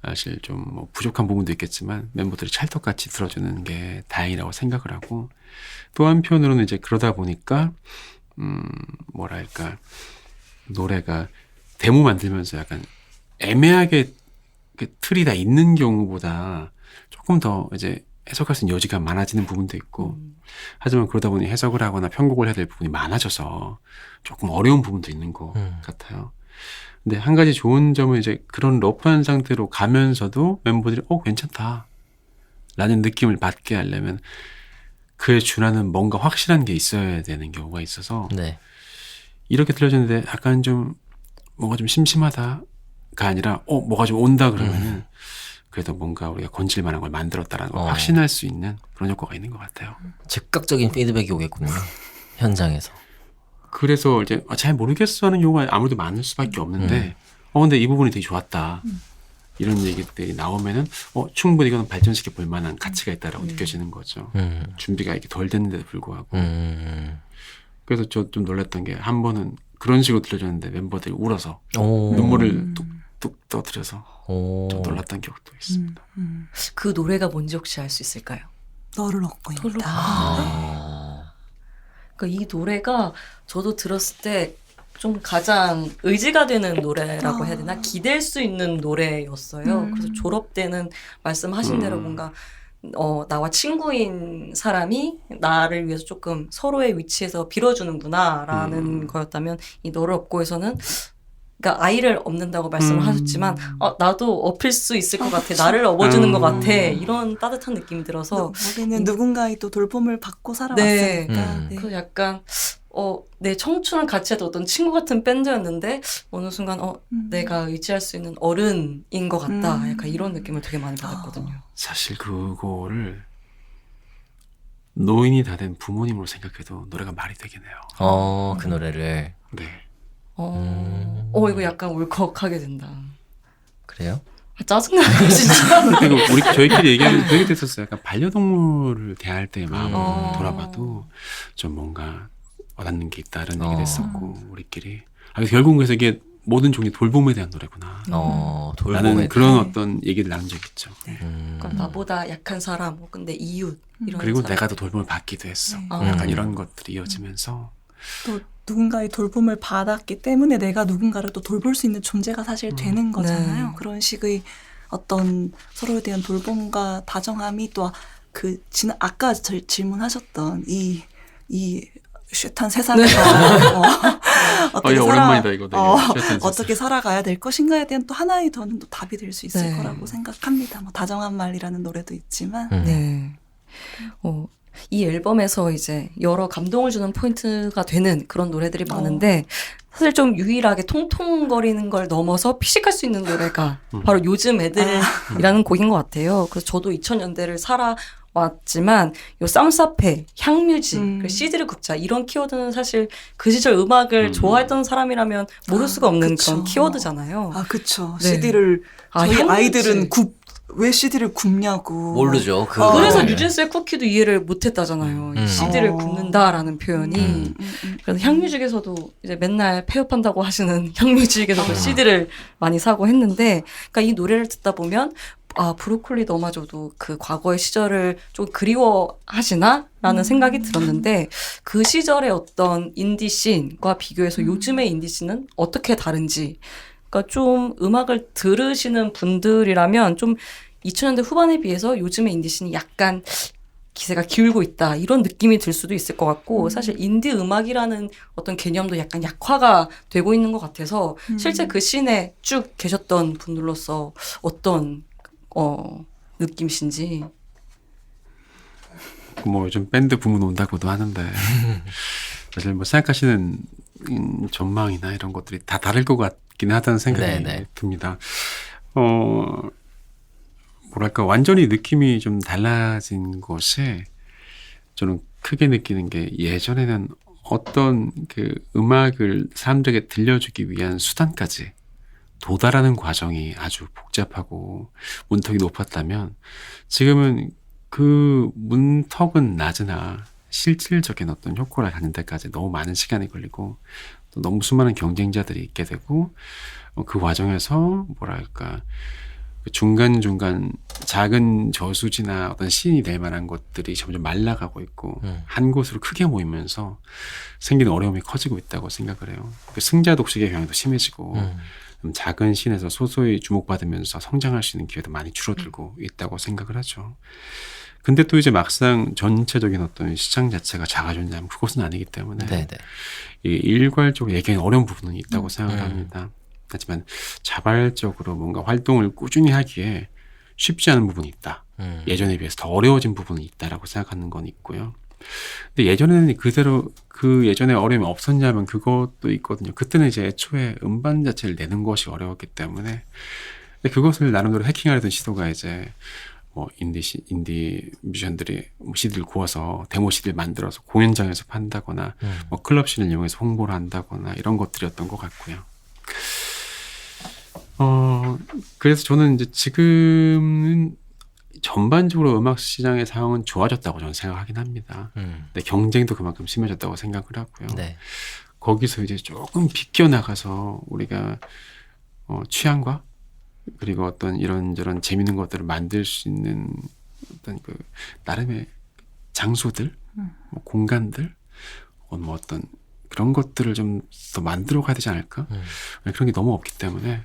사실 좀 뭐 부족한 부분도 있겠지만 멤버들이 찰떡같이 들어주는 게 다행이라고 생각을 하고 또 한편으로는 이제 그러다 보니까 뭐랄까 노래가 데모 만들면서 약간 애매하게 틀이 다 있는 경우보다 조금 더 이제 해석할 수 있는 여지가 많아지는 부분도 있고 하지만 그러다 보니 해석을 하거나 편곡을 해야 될 부분이 많아져서 조금 어려운 부분도 있는 것 같아요. 근데 한 가지 좋은 점은 이제 그런 러프한 상태로 가면서도 멤버들이 괜찮다 라는 느낌을 받게 하려면 그에 준하는 뭔가 확실한 게 있어야 되는 경우가 있어서 네. 이렇게 들려주는데 약간 좀 뭔가 좀 심심하다가 아니라 뭐가 좀 온다 그러면은 그래도 뭔가 우리가 건질 만한 걸 만들었다라는 걸 확신할 수 있는 그런 효과가 있는 것 같아요. 즉각적인 피드백이 오겠군요. 현장에서. 그래서 이제 잘 모르겠어 하는 경우가 아무래도 많을 수밖에 없는데 근데 이 부분이 되게 좋았다. 이런 얘기들이 나오면은 충분히 이거는 발전시켜 볼 만한 가치가 있다라고 느껴지는 거죠. 준비가 이렇게 덜 됐는데도 불구하고. 그래서 저 좀 놀랐던 게 한 번은 그런 식으로 들려줬는데 멤버들이 울어서 눈물을 뚝뚝 떠들여서 좀 놀랐던 기억도 있습니다. 그 노래가 뭔지 혹시 알 수 있을까요? 너를 얻고 있다. 그러니까 이 노래가 저도 들었을 때 좀 가장 의지가 되는 노래라고 해야 되나? 기댈 수 있는 노래였어요. 그래서 졸업 때는 말씀하신 대로 뭔가 나와 친구인 사람이 나를 위해서 조금 서로의 위치에서 빌어주는구나라는 거였다면 이 너를 업고에서는 그러니까 아이를 업는다고 말씀을 하셨지만 나도 업힐 수 있을 것 같아. 나를 업어주는 것 같아. 이런 따뜻한 느낌이 들어서 우리는 누군가의 또 돌봄을 받고 살아왔으니까. 네. 그 약간 내 청춘을 같이 했던 어떤 친구 같은 밴드였는데 어느 순간 내가 의지할 수 있는 어른인 것 같다. 약간 이런 느낌을 되게 많이 받았거든요. 사실 그거를 노인이 다 된 부모님으로 생각해도 노래가 말이 되긴 해요. 그 노래를. 네. 이거 약간 울컥하게 된다. 그래요? 짜증나네 진짜. 그리고 저희끼리 얘기하면서 그 얘기 됐었어요. 약간 반려동물을 대할 때의 마음을 돌아봐도 좀 뭔가 와닿는 게 있다는 얘기도 했었고 우리끼리. 결국은 그래서 이게 모든 종류 돌봄에 대한 노래구나. 라는 그런 어떤 얘기를 나눈 적이 있죠. 그러니까 나보다 약한 사람 혹은 내 이웃 이런 그리고 사람. 내가 더 돌봄을 받기도 했어. 약간 이런 것들이 이어지면서 또 누군가의 돌봄을 받았기 때문에 내가 누군가를 또 돌볼 수 있는 존재가 사실 되는 거잖아요. 네. 그런 식의 어떤 서로에 대한 돌봄과 다정함이 또 아까 질문하셨던 이 쉣한 세상에서 어떻게 오랜만이다 이거 되게 어떻게 살아가야 될 것인가에 대한 또 하나의 더는 또 답이 될 수 있을 네. 거라고 생각합니다. 뭐 다정한 말이라는 노래도 있지만 네. 이 앨범에서 이제 여러 감동을 주는 포인트가 되는 그런 노래들이 많은데 사실 좀 유일하게 통통거리는 걸 넘어서 피식할 수 있는 노래가 바로 요즘 애들이라는 곡인 것 같아요. 그래서 저도 2000년대를 살아왔지만 요 쌈사페, 향뮤지, 그리고 CD를 굽자 이런 키워드는 사실 그 시절 음악을 좋아했던 사람이라면 모를 수가 없는 그쵸. 그런 키워드잖아요. 아, 그쵸. 네. CD를 저희 향뮤지. 아이들은 왜 CD를 굽냐고. 모르죠. 그래서 네. 뉴진스의 쿠키도 이해를 못했다잖아요. 이 CD를 굽는다라는 표현이. 그래서 향뮤직에서도 이제 맨날 폐업한다고 하시는 향뮤직에서도 CD를 많이 사고 했는데, 그러니까 이 노래를 듣다 보면 브로콜리 너마저도 그 과거의 시절을 좀 그리워하시나라는 생각이 들었는데 그 시절의 어떤 인디 씬과 비교해서 요즘의 인디 씬은 어떻게 다른지. 그러니까 좀 음악을 들으시는 분들이라면 좀 2000년대 후반에 비해서 요즘의 인디씬이 약간 기세가 기울고 있다 이런 느낌이 들 수도 있을 것 같고 사실 인디 음악이라는 어떤 개념도 약간 약화가 되고 있는 것 같아서 실제 그 씬에 쭉 계셨던 분들로서 어떤 느낌이신지. 뭐 요즘 밴드 부문 온다고도 하는데 사실 뭐 생각하시는 전망이나 이런 것들이 다 다를 것 같긴 하다는 생각이 네네. 듭니다. 뭐랄까 완전히 느낌이 좀 달라진 것이 저는 크게 느끼는 게 예전에는 어떤 그 음악을 사람들에게 들려주기 위한 수단까지 도달하는 과정이 아주 복잡하고 문턱이 높았다면 지금은 그 문턱은 낮으나 실질적인 어떤 효과를 갖는 데까지 너무 많은 시간이 걸리고 또 너무 수많은 경쟁자들이 있게 되고 그 과정에서 뭐랄까 중간중간 작은 저수지나 어떤 신이 될 만한 것들이 점점 말라가고 있고 한 곳으로 크게 모이면서 생기는 어려움이 커지고 있다고 생각을 해요. 그 승자 독식의 경향도 심해지고 작은 신에서 소소히 주목받으면서 성장할 수 있는 기회도 많이 줄어들고 있다고 생각을 하죠. 근데 또 이제 막상 전체적인 어떤 시장 자체가 작아졌냐면 그것은 아니기 때문에 네네. 일괄적으로 얘기하기 어려운 부분은 있다고 생각을 합니다. 하지만 자발적으로 뭔가 활동을 꾸준히 하기에 쉽지 않은 부분이 있다. 예전에 비해서 더 어려워진 부분이 있다라고 생각하는 건 있고요. 근데 예전에는 그대로 그 예전에 어려움이 없었냐면 그것도 있거든요. 그때는 이제 애초에 음반 자체를 내는 것이 어려웠기 때문에 근데 그것을 나름대로 해킹하려던 시도가 이제 뭐 인디 뮤지션들이 CD를 구워서 데모 CD를 만들어서 공연장에서 판다거나 뭐 클럽 씬을 이용해서 홍보를 한다거나 이런 것들이었던 것 같고요. 그래서 저는 이제 지금은 전반적으로 음악 시장의 상황은 좋아졌다고 저는 생각하긴 합니다. 근데 경쟁도 그만큼 심해졌다고 생각을 하고요. 네. 거기서 이제 조금 비껴나가서 우리가 취향과 그리고 어떤 이런저런 재밌는 것들을 만들 수 있는 어떤 그 나름의 장소들, 뭐 공간들, 뭐 어떤 그런 것들을 좀 더 만들어 가야 되지 않을까? 그런 게 너무 없기 때문에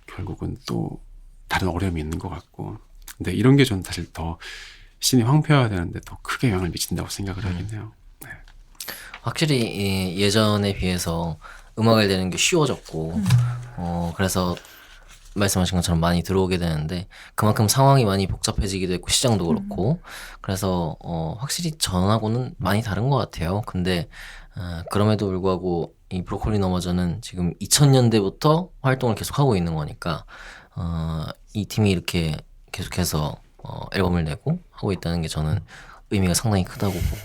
결국은 또 다른 어려움이 있는 것 같고 근데 이런 게 저는 사실 더 신이 황폐화가 되는데 더 크게 영향을 미친다고 생각을 하긴 해요. 네. 확실히 이 예전에 비해서 음악을 내는 게 쉬워졌고 그래서 말씀하신 것처럼 많이 들어오게 되는데 그만큼 상황이 많이 복잡해지기도 했고 시장도 그렇고 그래서 확실히 전하고는 많이 다른 것 같아요. 근데 그럼에도 불구하고 이 브로콜리 너머저는 지금 2000년대부터 활동을 계속하고 있는 거니까 이 팀이 이렇게 계속해서 앨범을 내고 하고 있다는 게 저는 의미가 상당히 크다고 보고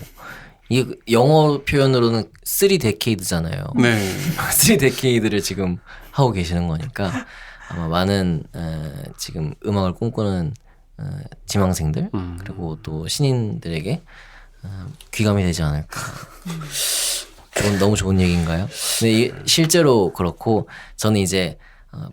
이게 영어 표현으로는 3데케이드잖아요. 네. 3데케이드를 지금 하고 계시는 거니까 아마 많은 지금 음악을 꿈꾸는 지망생들 그리고 또 신인들에게 귀감이 되지 않을까. 너무 좋은 얘기인가요? 근데 실제로 그렇고 저는 이제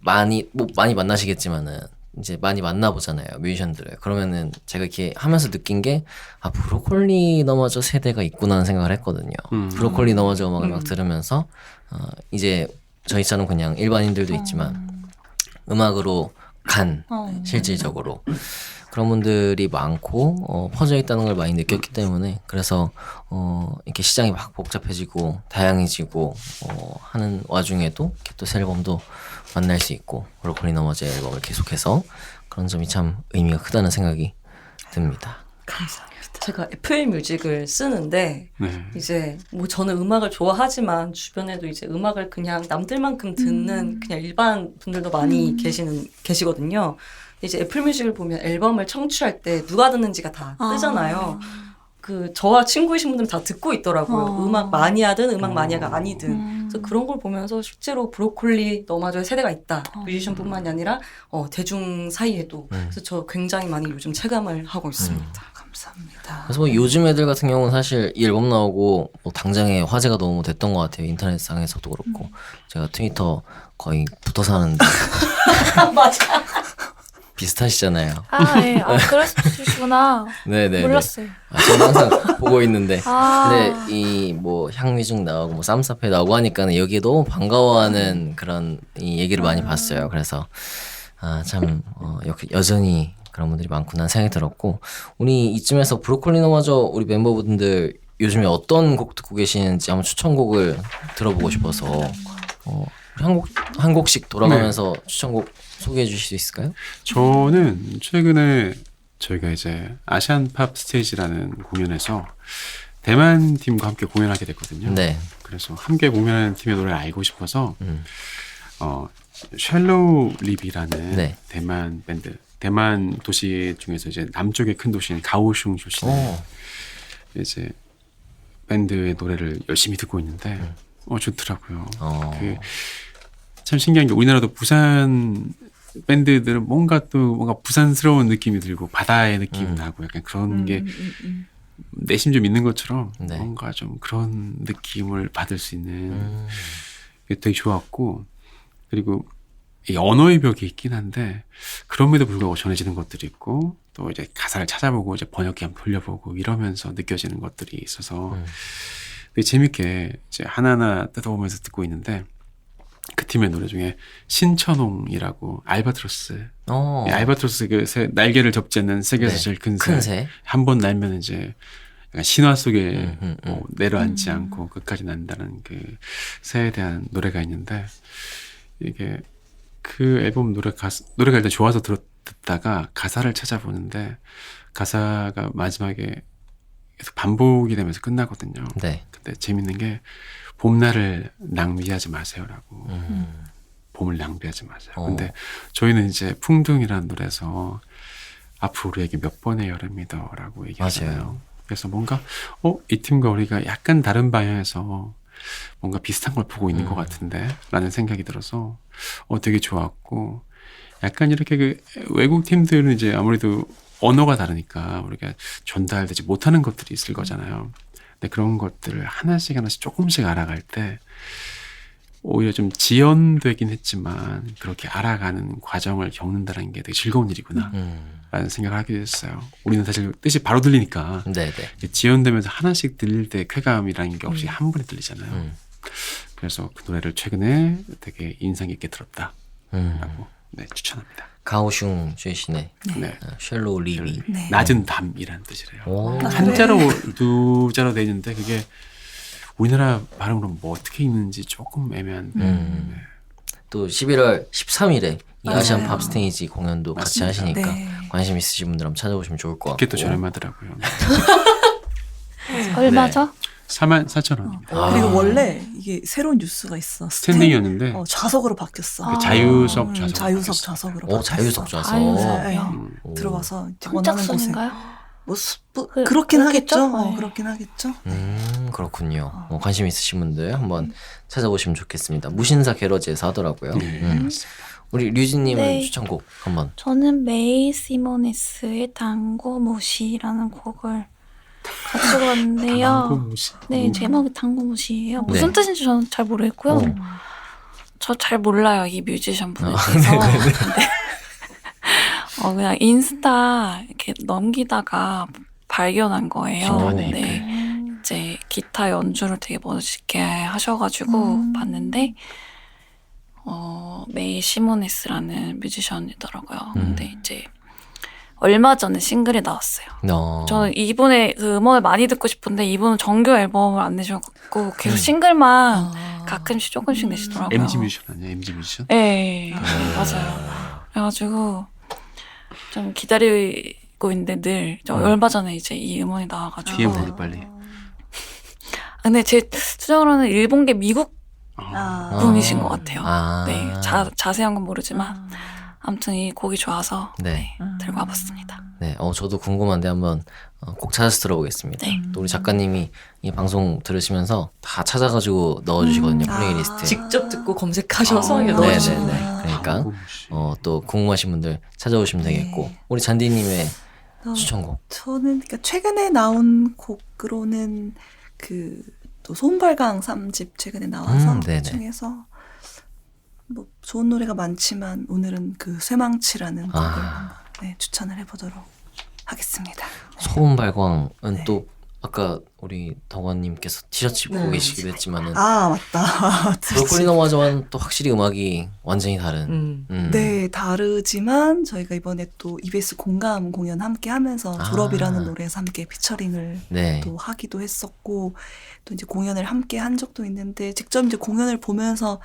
많이 만나시겠지만은 이제 많이 만나보잖아요 뮤지션들을. 그러면은 제가 이렇게 하면서 느낀 게 브로콜리 너머저 세대가 있구나 하는 생각을 했거든요. 브로콜리 너머저 음악을 막 들으면서 이제 저희처럼 그냥 일반인들도 있지만 음악으로 간 실질적으로 그런 분들이 많고 퍼져 있다는 걸 많이 느꼈기 때문에 그래서 이렇게 시장이 막 복잡해지고 다양해지고 하는 와중에도 이렇게 또 새 앨범도 만날 수 있고 브로콜리 너머저의 앨범을 계속해서 그런 점이 참 의미가 크다는 생각이 듭니다. 감사합니다. 제가 애플 뮤직을 쓰는데 네. 이제 뭐 저는 음악을 좋아하지만 주변에도 이제 음악을 그냥 남들만큼 듣는 그냥 일반 분들도 많이 계시거든요. 이제 애플 뮤직을 보면 앨범을 청취할 때 누가 듣는지가 다 뜨잖아요. 그 저와 친구이신 분들은 다 듣고 있더라고요. 음악 마니아든 음악 마니아가 아니든. 그래서 그런 걸 보면서 실제로 브로콜리 너마저의 세대가 있다. 뮤지션뿐만이 아니라 대중 사이에도. 그래서 저 굉장히 많이 요즘 체감을 하고 있습니다. 감사합니다. 그래서 뭐 요즘 애들 같은 경우는 사실 이 앨범 나오고 뭐 당장에 화제가 너무 됐던 것 같아요. 인터넷상에서도 그렇고 제가 트위터 거의 붙어 사는데 맞아. 비슷하시잖아요. 네. 그러시구나. 네네. 몰랐어요. 저는 항상 보고 있는데 아. 근데 이 뭐 향미중 나오고 뭐 쌈사페 나오고 하니까는 여기에 너무 반가워하는 그런 이 얘기를 많이 봤어요. 그래서 참 여전히 그런 분들이 많구나 생각이 들었고 우리 이쯤에서 브로콜리 너마저 우리 멤버분들 요즘에 어떤 곡 듣고 계시는지 한번 추천곡을 들어보고 싶어서 한 곡씩 돌아가면서 추천곡 소개해 주실 수 있을까요? 저는 최근에 저희가 이제 아시안 팝 스테이지라는 공연에서 대만 팀과 함께 공연하게 됐거든요. 네. 그래서 함께 공연하는 팀의 노래를 알고 싶어서 샬로우 립이라는 네. 대만 밴드, 대만 도시 중에서 이제 남쪽의 큰 도시인 가오슝 출신의 이제 밴드의 노래를 열심히 듣고 있는데 좋더라고요. 참 신기한 게 우리나라도 부산 밴드들은 뭔가 부산스러운 느낌이 들고 바다의 느낌이 나고 약간 그런 게 내심 좀 있는 것처럼 네. 뭔가 좀 그런 느낌을 받을 수 있는 게 되게 좋았고 그리고 이 언어의 벽이 있긴 한데 그럼에도 불구하고 전해지는 것들이 있고 또 이제 가사를 찾아보고 이제 번역기 한번 돌려보고 이러면서 느껴지는 것들이 있어서 되게 재밌게 이제 하나하나 뜯어보면서 듣고 있는데 그 팀의 노래 중에 신천홍이라고 알바트로스 이 알바트로스 그 날개를 접지 않는 세계에서 네. 제일 큰 큰 새 새. 한 번 날면 이제 약간 신화 속에 내려앉지 않고 끝까지 난다는 그 새에 대한 노래가 있는데 이게 그 앨범 노래가 일단 좋아서 듣다가 가사를 찾아보는데 가사가 마지막에 계속 반복이 되면서 끝나거든요. 네. 근데 재밌는 게 봄날을 낭비하지 마세요라고. 봄을 낭비하지 마세요. 근데 저희는 이제 풍둥이라는 노래에서 앞으로 우리에게 몇 번의 여름이더라고 얘기하잖아요. 맞아요. 그래서 뭔가 이 팀과 우리가 약간 다른 방향에서 뭔가 비슷한 걸 보고 있는 것 같은데 라는 생각이 들어서 되게 좋았고 약간 이렇게 그 외국 팀들은 이제 아무래도 언어가 다르니까 우리가 전달되지 못하는 것들이 있을 거잖아요. 근데 그런 것들을 하나씩 조금씩 알아갈 때 오히려 좀 지연되긴 했지만 그렇게 알아가는 과정을 겪는다는 게 되게 즐거운 일이구나 라는 생각을 하게 됐어요. 우리는 사실 뜻이 바로 들리니까 네네. 지연되면서 하나씩 들릴 때 쾌감이라는 게 없이 한 번에 들리잖아요. 그래서 그 노래를 최근에 되게 인상 깊게 들었다라고 추천합니다. 가오슝 출신의 네. 쉘로우 리비. 네. 낮은 담이라는 뜻이래요. 오. 한자로 두 자로 돼 있는데 그게 우리나라 발음으로 뭐 어떻게 읽는지 조금 애매한. 네. 또 11월 13일에 이 맞아요. 아시안 팝 스테이지 공연도 같이 맞습니다. 하시니까 네. 관심 있으신 분들 한번 찾아보시면 좋을 것 같고. 그게 또 저렴하더라고요. 얼마죠? 44,000원입니다. 그리고 원래 이게 새로운 뉴스가 있어. 스탠딩이었는데 좌석으로 바뀌었어. 그 자유석 좌석. 자유석 좌석으로 바뀌었어. 자유석 좌석. 자유석이요? 네. 들어가서 이제 원하는 곳에 선착순인가요? 그렇긴 그렇겠죠? 하겠죠. 네. 그렇긴 하겠죠. 그렇군요. 관심 있으신 분들 한번 찾아보시면 좋겠습니다. 무신사 게러지에서 하더라고요. 우리 류진님은 네. 추천곡 한번. 저는 메이 시모네스의 당고무시라는 곡을 가지고 왔는데요. 당고무시. 네, 제목이 당고무시예요. 네. 무슨 뜻인지 저는 잘 모르겠고요. 저 잘 몰라요, 이 뮤지션 분에 대해서. 근데 그냥 인스타 이렇게 넘기다가 발견한 거예요. 네. 이제 기타 연주를 되게 멋있게 하셔가지고 봤는데 메이 시모네스라는 뮤지션이더라고요. 근데 이제 얼마 전에 싱글이 나왔어요. 저는 이분의 그 음원을 많이 듣고 싶은데 이분은 정규 앨범을 안 내셔갖고 계속 싱글만 가끔씩 조금씩 내시더라고요. MG 뮤지션 아니야? MG 뮤지션? 네, 맞아요. 그래가지고 좀 기다리고 듣고 있는데 늘 얼마 전에 이제 이 음원이 나와가지고 DM 보내 빨리. 근데 제 추정으로는 일본계 미국 분이신 것 같아요. 네, 자세한 건 모르지만 아무튼 이 곡이 좋아서 네. 들고 와봤습니다. 네, 저도 궁금한데 한번 꼭 찾아서 들어보겠습니다. 네. 또 우리 작가님이 이 방송 들으시면서 다 찾아가지고 넣어주시거든요, 플레이리스트에. 직접 듣고 검색하셔서 네, 넣어주시는 네, 네. 그러니까 또 궁금하신 분들 찾아오시면 되겠고 우리 잔디님의 추천곡. 저는 그러니까 최근에 나온 곡으로는 또 손발강 3집 최근에 나와서 네네. 그 중에서 뭐 좋은 노래가 많지만 오늘은 쇠망치라는 곡을 네, 추천을 해보도록 하겠습니다. 소음발광은 네. 또 아까 우리 덕원님께서 티셔츠 입고 계시기도 했지만은 맞다. 브로콜리 너마저와는 또 확실히 음악이 완전히 다른. 네, 다르지만 저희가 이번에 또 EBS 공감 공연 함께 하면서 졸업이라는 노래에서 함께 피처링을 네. 또 하기도 했었고 또 이제 공연을 함께 한 적도 있는데 직접 이제 공연을 보면서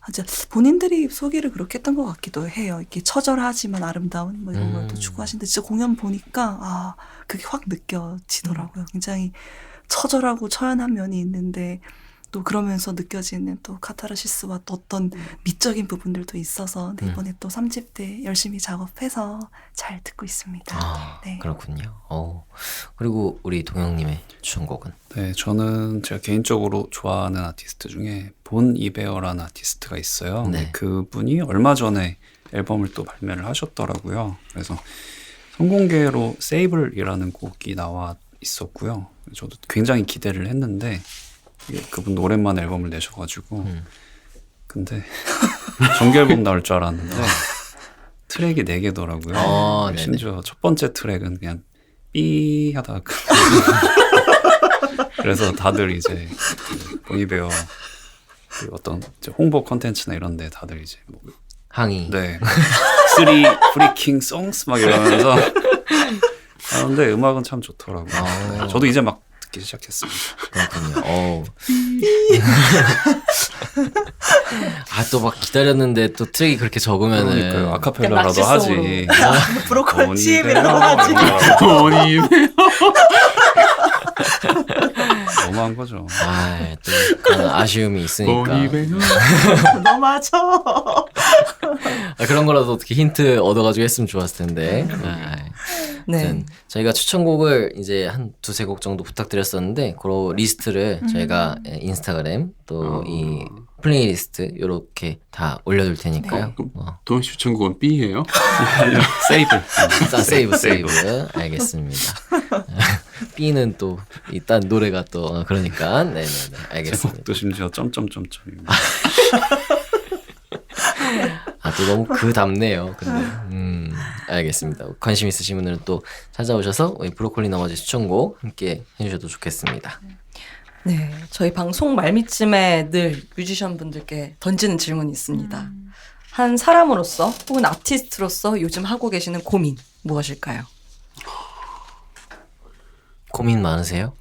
이제 본인들이 소개를 그렇게 했던 것 같기도 해요. 이렇게 처절하지만 아름다운 뭐 이런 걸 또 추구하시는데 진짜 공연 보니까 그게 확 느껴지더라고요. 굉장히 처절하고 처연한 면이 있는데 또 그러면서 느껴지는 또 카타르시스와 또 어떤 미적인 부분들도 있어서 이번에 또 3집 때 열심히 작업해서 잘 듣고 있습니다. 네. 그렇군요. 그리고 우리 동영님의 추천곡은? 네, 저는 제가 개인적으로 좋아하는 아티스트 중에 본 이베어라는 아티스트가 있어요. 네. 그분이 얼마 전에 앨범을 또 발매를 하셨더라고요. 그래서 성공개로 세이블이라는 곡이 나와 있었고요. 저도 굉장히 기대를 했는데 그분 오랜만에 앨범을 내셔가지고 근데 정규 앨범 나올 줄 알았는데 트랙이 4개더라고요. 심지어 첫 번째 트랙은 그냥 삐 하다가 그래서 다들 이제 보니베어 어떤 이제 홍보 컨텐츠나 이런 데 다들 이제 뭐 항의. 네. 3 프리킹 송스 막 이러면서 하는데 음악은 참 좋더라고요. 저도 이제 막 듣기 시작했습니다. 그렇군요. 또 막 기다렸는데 또 트랙이 그렇게 적으면은. 그러니까요. 아카펠라라도 하지. 브로콜리 TM이라도 하지. 너무한 거죠. 또 그런 아쉬움이 있으니까. 너무하죠. 그런 거라도 어떻게 힌트 얻어가지고 했으면 좋았을 텐데. 네. 저희가 추천곡을 이제 한 2-3곡 정도 부탁드렸었는데 그 리스트를 저희가 인스타그램 또 이 플레이리스트 이렇게 다 올려둘 테니까요. 도영 씨 추천곡은 B예요? 세이브. 알겠습니다. B는 또 일단 노래가 또 그러니까 네네네 알겠습니다. 제목도 심지어 점점점점입니다. 또 너무 답네요. 근데 알겠습니다. 관심 있으신 분들은 또 찾아오셔서 브로콜리 너마저 추천곡 함께 해주셔도 좋겠습니다. 네, 저희 방송 말미쯤에 늘 뮤지션 분들께 던지는 질문이 있습니다. 한 사람으로서 혹은 아티스트로서 요즘 하고 계시는 고민 무엇일까요? 고민 많으세요?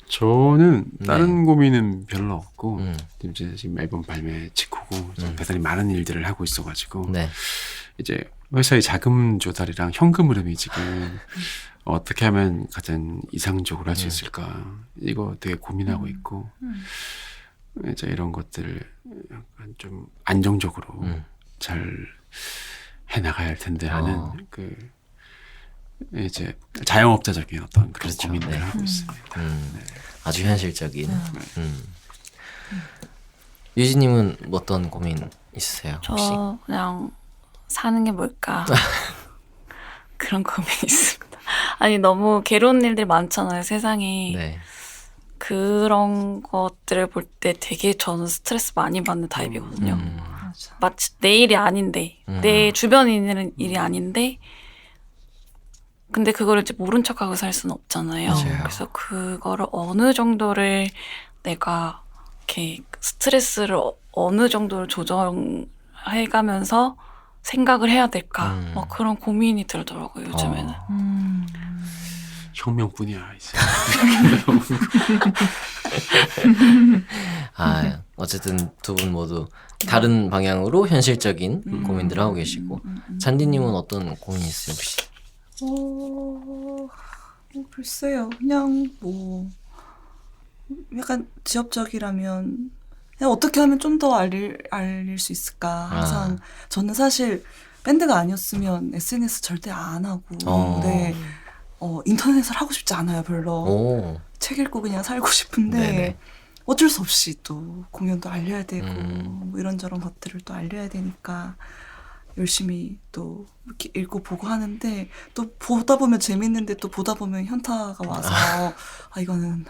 저는 다른 고민은 별로 없고 이제 지금 앨범 발매 직후고 대단히 많은 일들을 하고 있어가지고 이제 회사의 자금 조달이랑 현금 흐름이 지금 어떻게 하면 가장 이상적으로 할 수 있을까 이거 되게 고민하고 있고 이제 이런 것들을 약간 좀 안정적으로 잘 해나가야 할 텐데 하는 이제 자영업자적인 어떤 그런 고민들을 하고 있습니다. 아주 현실적인. 유진님은 어떤 고민 있으세요? 혹시? 저 그냥 사는 게 뭘까 그런 고민이 있습니다. 아니 너무 괴로운 일들 많잖아요 세상에. 네. 그런 것들을 볼 때 되게 저는 스트레스 많이 받는 타입이거든요. 마치 내 일이 아닌데 내 주변에 있는 일이 아닌데 근데 그거를 이제 모른 척하고 살 수는 없잖아요. 맞아요. 그래서 그거를 어느 정도를 내가 이렇게 스트레스를 어느 정도로 조정해가면서 생각을 해야 될까 막 그런 고민이 들더라고요 요즘에는. 혁명뿐이야 이제. 어쨌든 두 분 모두 다른 방향으로 현실적인 고민들을 하고 계시고 잔디님은 어떤 고민이 있어요 혹시? 글쎄요. 그냥 뭐 약간 지엽적이라면 그냥 어떻게 하면 좀 더 알릴 수 있을까. 항상 저는 사실 밴드가 아니었으면 SNS 절대 안 하고 네. 인터넷을 하고 싶지 않아요, 별로. 책 읽고 그냥 살고 싶은데 네네. 어쩔 수 없이 또 공연도 알려야 되고 뭐 이런저런 것들을 또 알려야 되니까 열심히 또 이렇게 읽고 보고 하는데 또 보다 보면 재밌는데 또 보다 보면 현타가 와서 이거는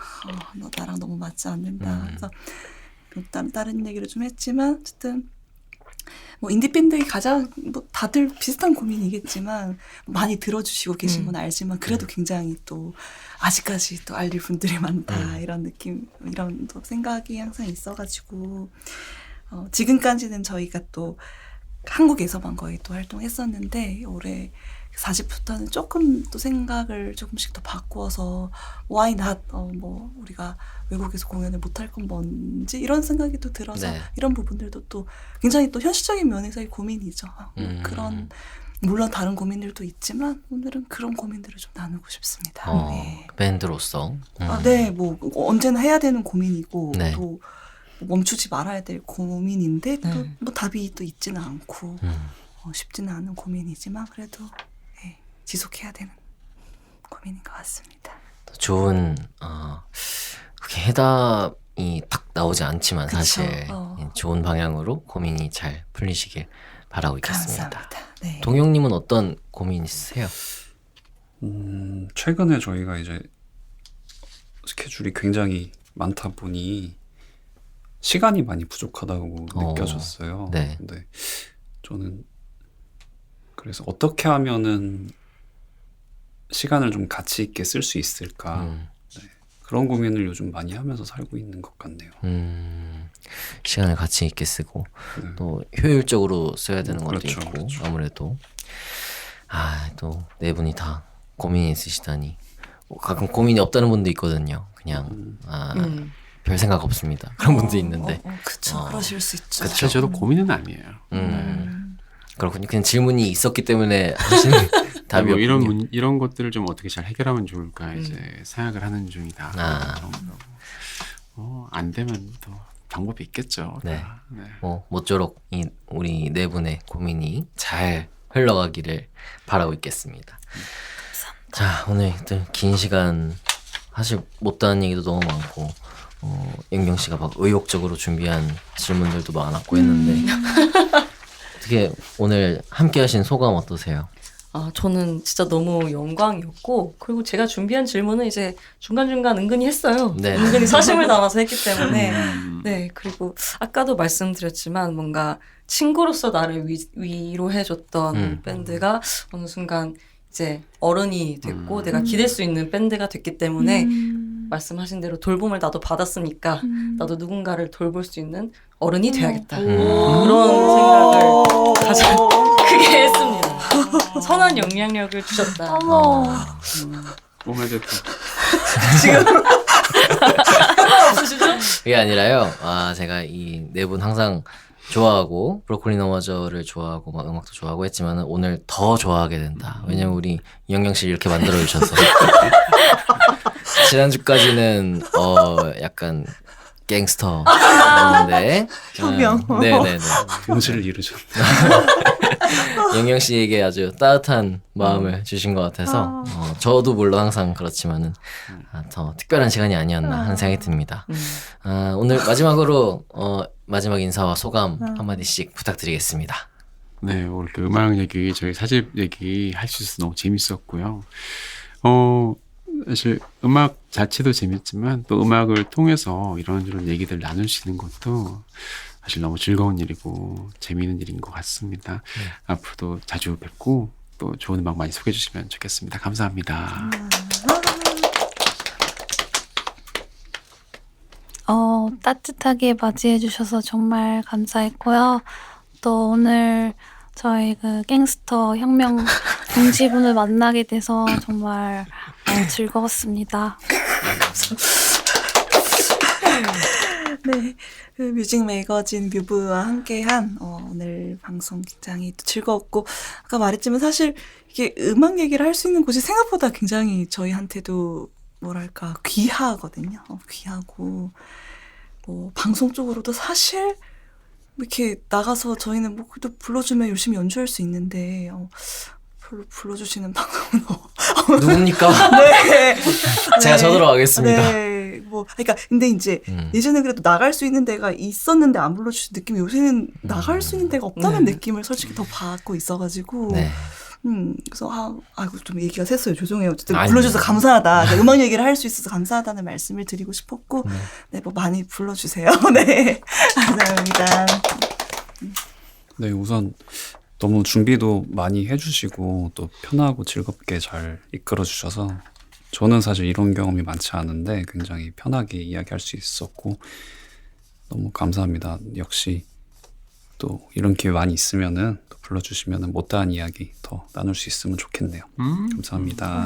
너 나랑 너무 맞지 않는다. 그래서 다른 얘기를 좀 했지만 어쨌든 뭐 인디밴드의 가장 뭐 다들 비슷한 고민이겠지만 많이 들어주시고 계신 건 알지만 그래도 굉장히 또 아직까지 또 알릴 분들이 많다 이런 느낌 이런 또 생각이 항상 있어가지고 지금까지는 저희가 또 한국에서만 거의 또 활동했었는데 올해 4집부터는 조금 또 생각을 조금씩 더 바꾸어서 why not 뭐 우리가 외국에서 공연을 못할 건 뭔지 이런 생각이 또 들어서 네. 이런 부분들도 또 굉장히 또 현실적인 면에서의 고민이죠. 그런 물론 다른 고민들도 있지만 오늘은 그런 고민들을 좀 나누고 싶습니다. 네. 밴드로서 네, 뭐 언제나 해야 되는 고민이고 네. 또 멈추지 말아야 될 고민인데 네. 또 뭐 답이 또 있지는 않고 쉽지는 않은 고민이지만 그래도 네, 지속해야 되는 고민인 것 같습니다. 좋은 그게 해답이 딱 나오지 않지만 그쵸. 사실 좋은 방향으로 고민이 잘 풀리시길 바라고 있겠습니다. 감사합니다. 네. 동영님은 어떤 고민 있으세요? 최근에 저희가 이제 스케줄이 굉장히 많다 보니 시간이 많이 부족하다고 느껴졌어요. 네. 근데 저는 그래서 어떻게 하면은 시간을 좀 가치 있게 쓸 수 있을까 네. 그런 고민을 요즘 많이 하면서 살고 있는 것 같네요. 시간을 가치 있게 쓰고 네. 또 효율적으로 써야 되는 것도 그렇죠, 있고 그렇죠. 아무래도 또 네 분이 다 고민이 있으시다니 가끔 고민이 없다는 분도 있거든요. 그냥 별 생각 없습니다. 그런 분도 있는데 그쵸. 그러실 수 있죠. 그쵸. 실제로 고민은 아니에요. 그렇군요. 그냥 질문이 있었기 때문에 하시는 답이 뭐 없군요. 이런 것들을 좀 어떻게 잘 해결하면 좋을까 이제 생각을 하는 중이다. 그런 거라고. 안 되면 또 방법이 있겠죠. 네. 다. 네. 모쪼록 우리 네 분의 고민이 잘 흘러가기를 바라고 있겠습니다. 자, 오늘 또 긴 시간 사실 못다한 얘기도 너무 많고 영경 씨가 막 의욕적으로 준비한 질문들도 많았고 했는데 어떻게 오늘 함께 하신 소감 어떠세요? 저는 진짜 너무 영광이었고 그리고 제가 준비한 질문은 이제 중간중간 은근히 했어요. 네. 은근히 사심을 담아서 했기 때문에 네 그리고 아까도 말씀드렸지만 뭔가 친구로서 나를 위로해줬던 밴드가 어느 순간 이제 어른이 됐고 내가 기댈 수 있는 밴드가 됐기 때문에 말씀하신 대로 돌봄을 나도 받았으니까 나도 누군가를 돌볼 수 있는 어른이 돼야겠다. 그런 생각을 가장 크게 했습니다. 선한 영향력을 주셨다. 어머. 오메데토. 그게 아니라요. 제가 이 네 분 항상 좋아하고 브로콜리 너마저를 좋아하고 막 음악도 좋아하고 했지만은 오늘 더 좋아하게 된다. 왜냐면 우리 영경 씨 이렇게 만들어 주셔서 지난주까지는 약간 갱스터였는데 혁명. 네네네. 본질을 이루셨네. 영경 씨에게 아주 따뜻한 마음을 주신 것 같아서 저도 물론 항상 그렇지만은 더 특별한 시간이 아니었나 하는 생각이 듭니다. 오늘 마지막으로 마지막 인사와 소감 한마디씩 부탁드리겠습니다. 네, 오늘 그 음악 얘기, 저희 사집 얘기 할 수 있어서 너무 재밌었고요. 사실 음악 자체도 재밌지만 또 음악을 통해서 이런저런 얘기들 나눌 수 있는 것도 사실 너무 즐거운 일이고 재미있는 일인 것 같습니다. 앞으로도 자주 뵙고 또 좋은 음악 많이 소개해 주시면 좋겠습니다. 감사합니다. 따뜻하게 맞이해 주셔서 정말 감사했고요. 또 오늘 저희 그 갱스터 혁명 동지분을 만나게 돼서 정말 즐거웠습니다. 네, 그 뮤직 매거진 뮤브와 함께한 오늘 방송 굉장히 또 즐거웠고 아까 말했지만 사실 이게 음악 얘기를 할 수 있는 곳이 생각보다 굉장히 저희한테도 뭐랄까 귀하거든요. 귀하고 뭐 방송 쪽으로도 사실 이렇게 나가서 저희는 뭐 그래도 불러주면 열심히 연주할 수 있는데 별로 불러주시는 방송은 누굽니까? 네. 제가 쳐들어가겠습니다. 네. 뭐, 그러니까, 근데 이제, 예전에 그래도 나갈 수 있는 데가 있었는데 안 불러주신 느낌이 요새는 나갈 수 있는 데가 없다는 느낌을 솔직히 더 받고 있어가지고. 네. 그래서, 아이고, 좀 얘기가 샜어요. 죄송해요. 어쨌든 아니, 불러주셔서 감사하다. 음악 얘기를 할 수 있어서 감사하다는 말씀을 드리고 싶었고, 네, 뭐 많이 불러주세요. 네. 감사합니다. 네, 우선 너무 준비도 많이 해주시고 또 편하고 즐겁게 잘 이끌어 주셔서 저는 사실 이런 경험이 많지 않은데 굉장히 편하게 이야기할 수 있었고 너무 감사합니다. 역시 또 이런 기회 많이 있으면은 또 불러주시면은 못다한 이야기 더 나눌 수 있으면 좋겠네요. 감사합니다.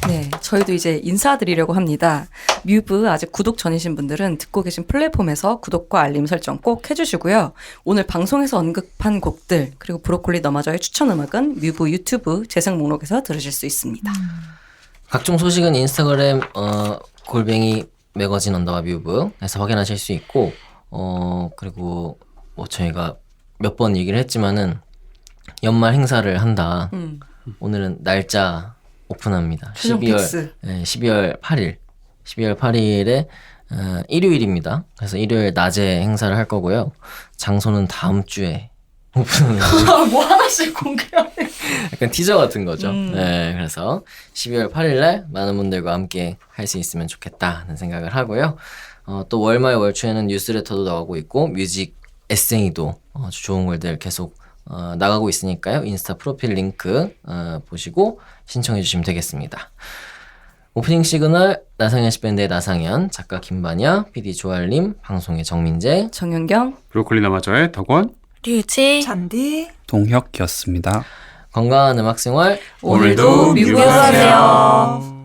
네, 저희도 이제 인사드리려고 합니다. 뮤브 아직 구독 전이신 분들은 듣고 계신 플랫폼에서 구독과 알림 설정 꼭 해주시고요. 오늘 방송에서 언급한 곡들 그리고 브로콜리 너마저의 추천 음악은 뮤브 유튜브 재생 목록에서 들으실 수 있습니다. 각종 소식은 인스타그램 골뱅이 매거진 언더바 뮤브에서 확인하실 수 있고 그리고 뭐 저희가 몇 번 얘기를 했지만은 연말 행사를 한다. 오늘은 날짜 오픈합니다. 12월 8일. 12월 8일에 일요일입니다. 그래서 일요일 낮에 행사를 할 거고요. 장소는 다음 주에 오픈을 뭐 하나씩 공개하네. 약간 티저 같은 거죠. 네, 그래서 12월 8일 날 많은 분들과 함께 할 수 있으면 좋겠다는 생각을 하고요. 또 월말 월초에는 뉴스레터도 나오고 있고 뮤직 에세이도 아주 좋은 글들 계속 나가고 있으니까요. 인스타 프로필 링크 보시고 신청해 주시면 되겠습니다. 오프닝 시그널 나상현 씨 밴드의 나상현, 작가 김반야, PD 조알림, 방송의 정민재, 정연경, 브로콜리 너마저의 덕원, 류지 잔디. 동혁이었습니다. 건강한 음악 생활 오늘도 뮤브하세요.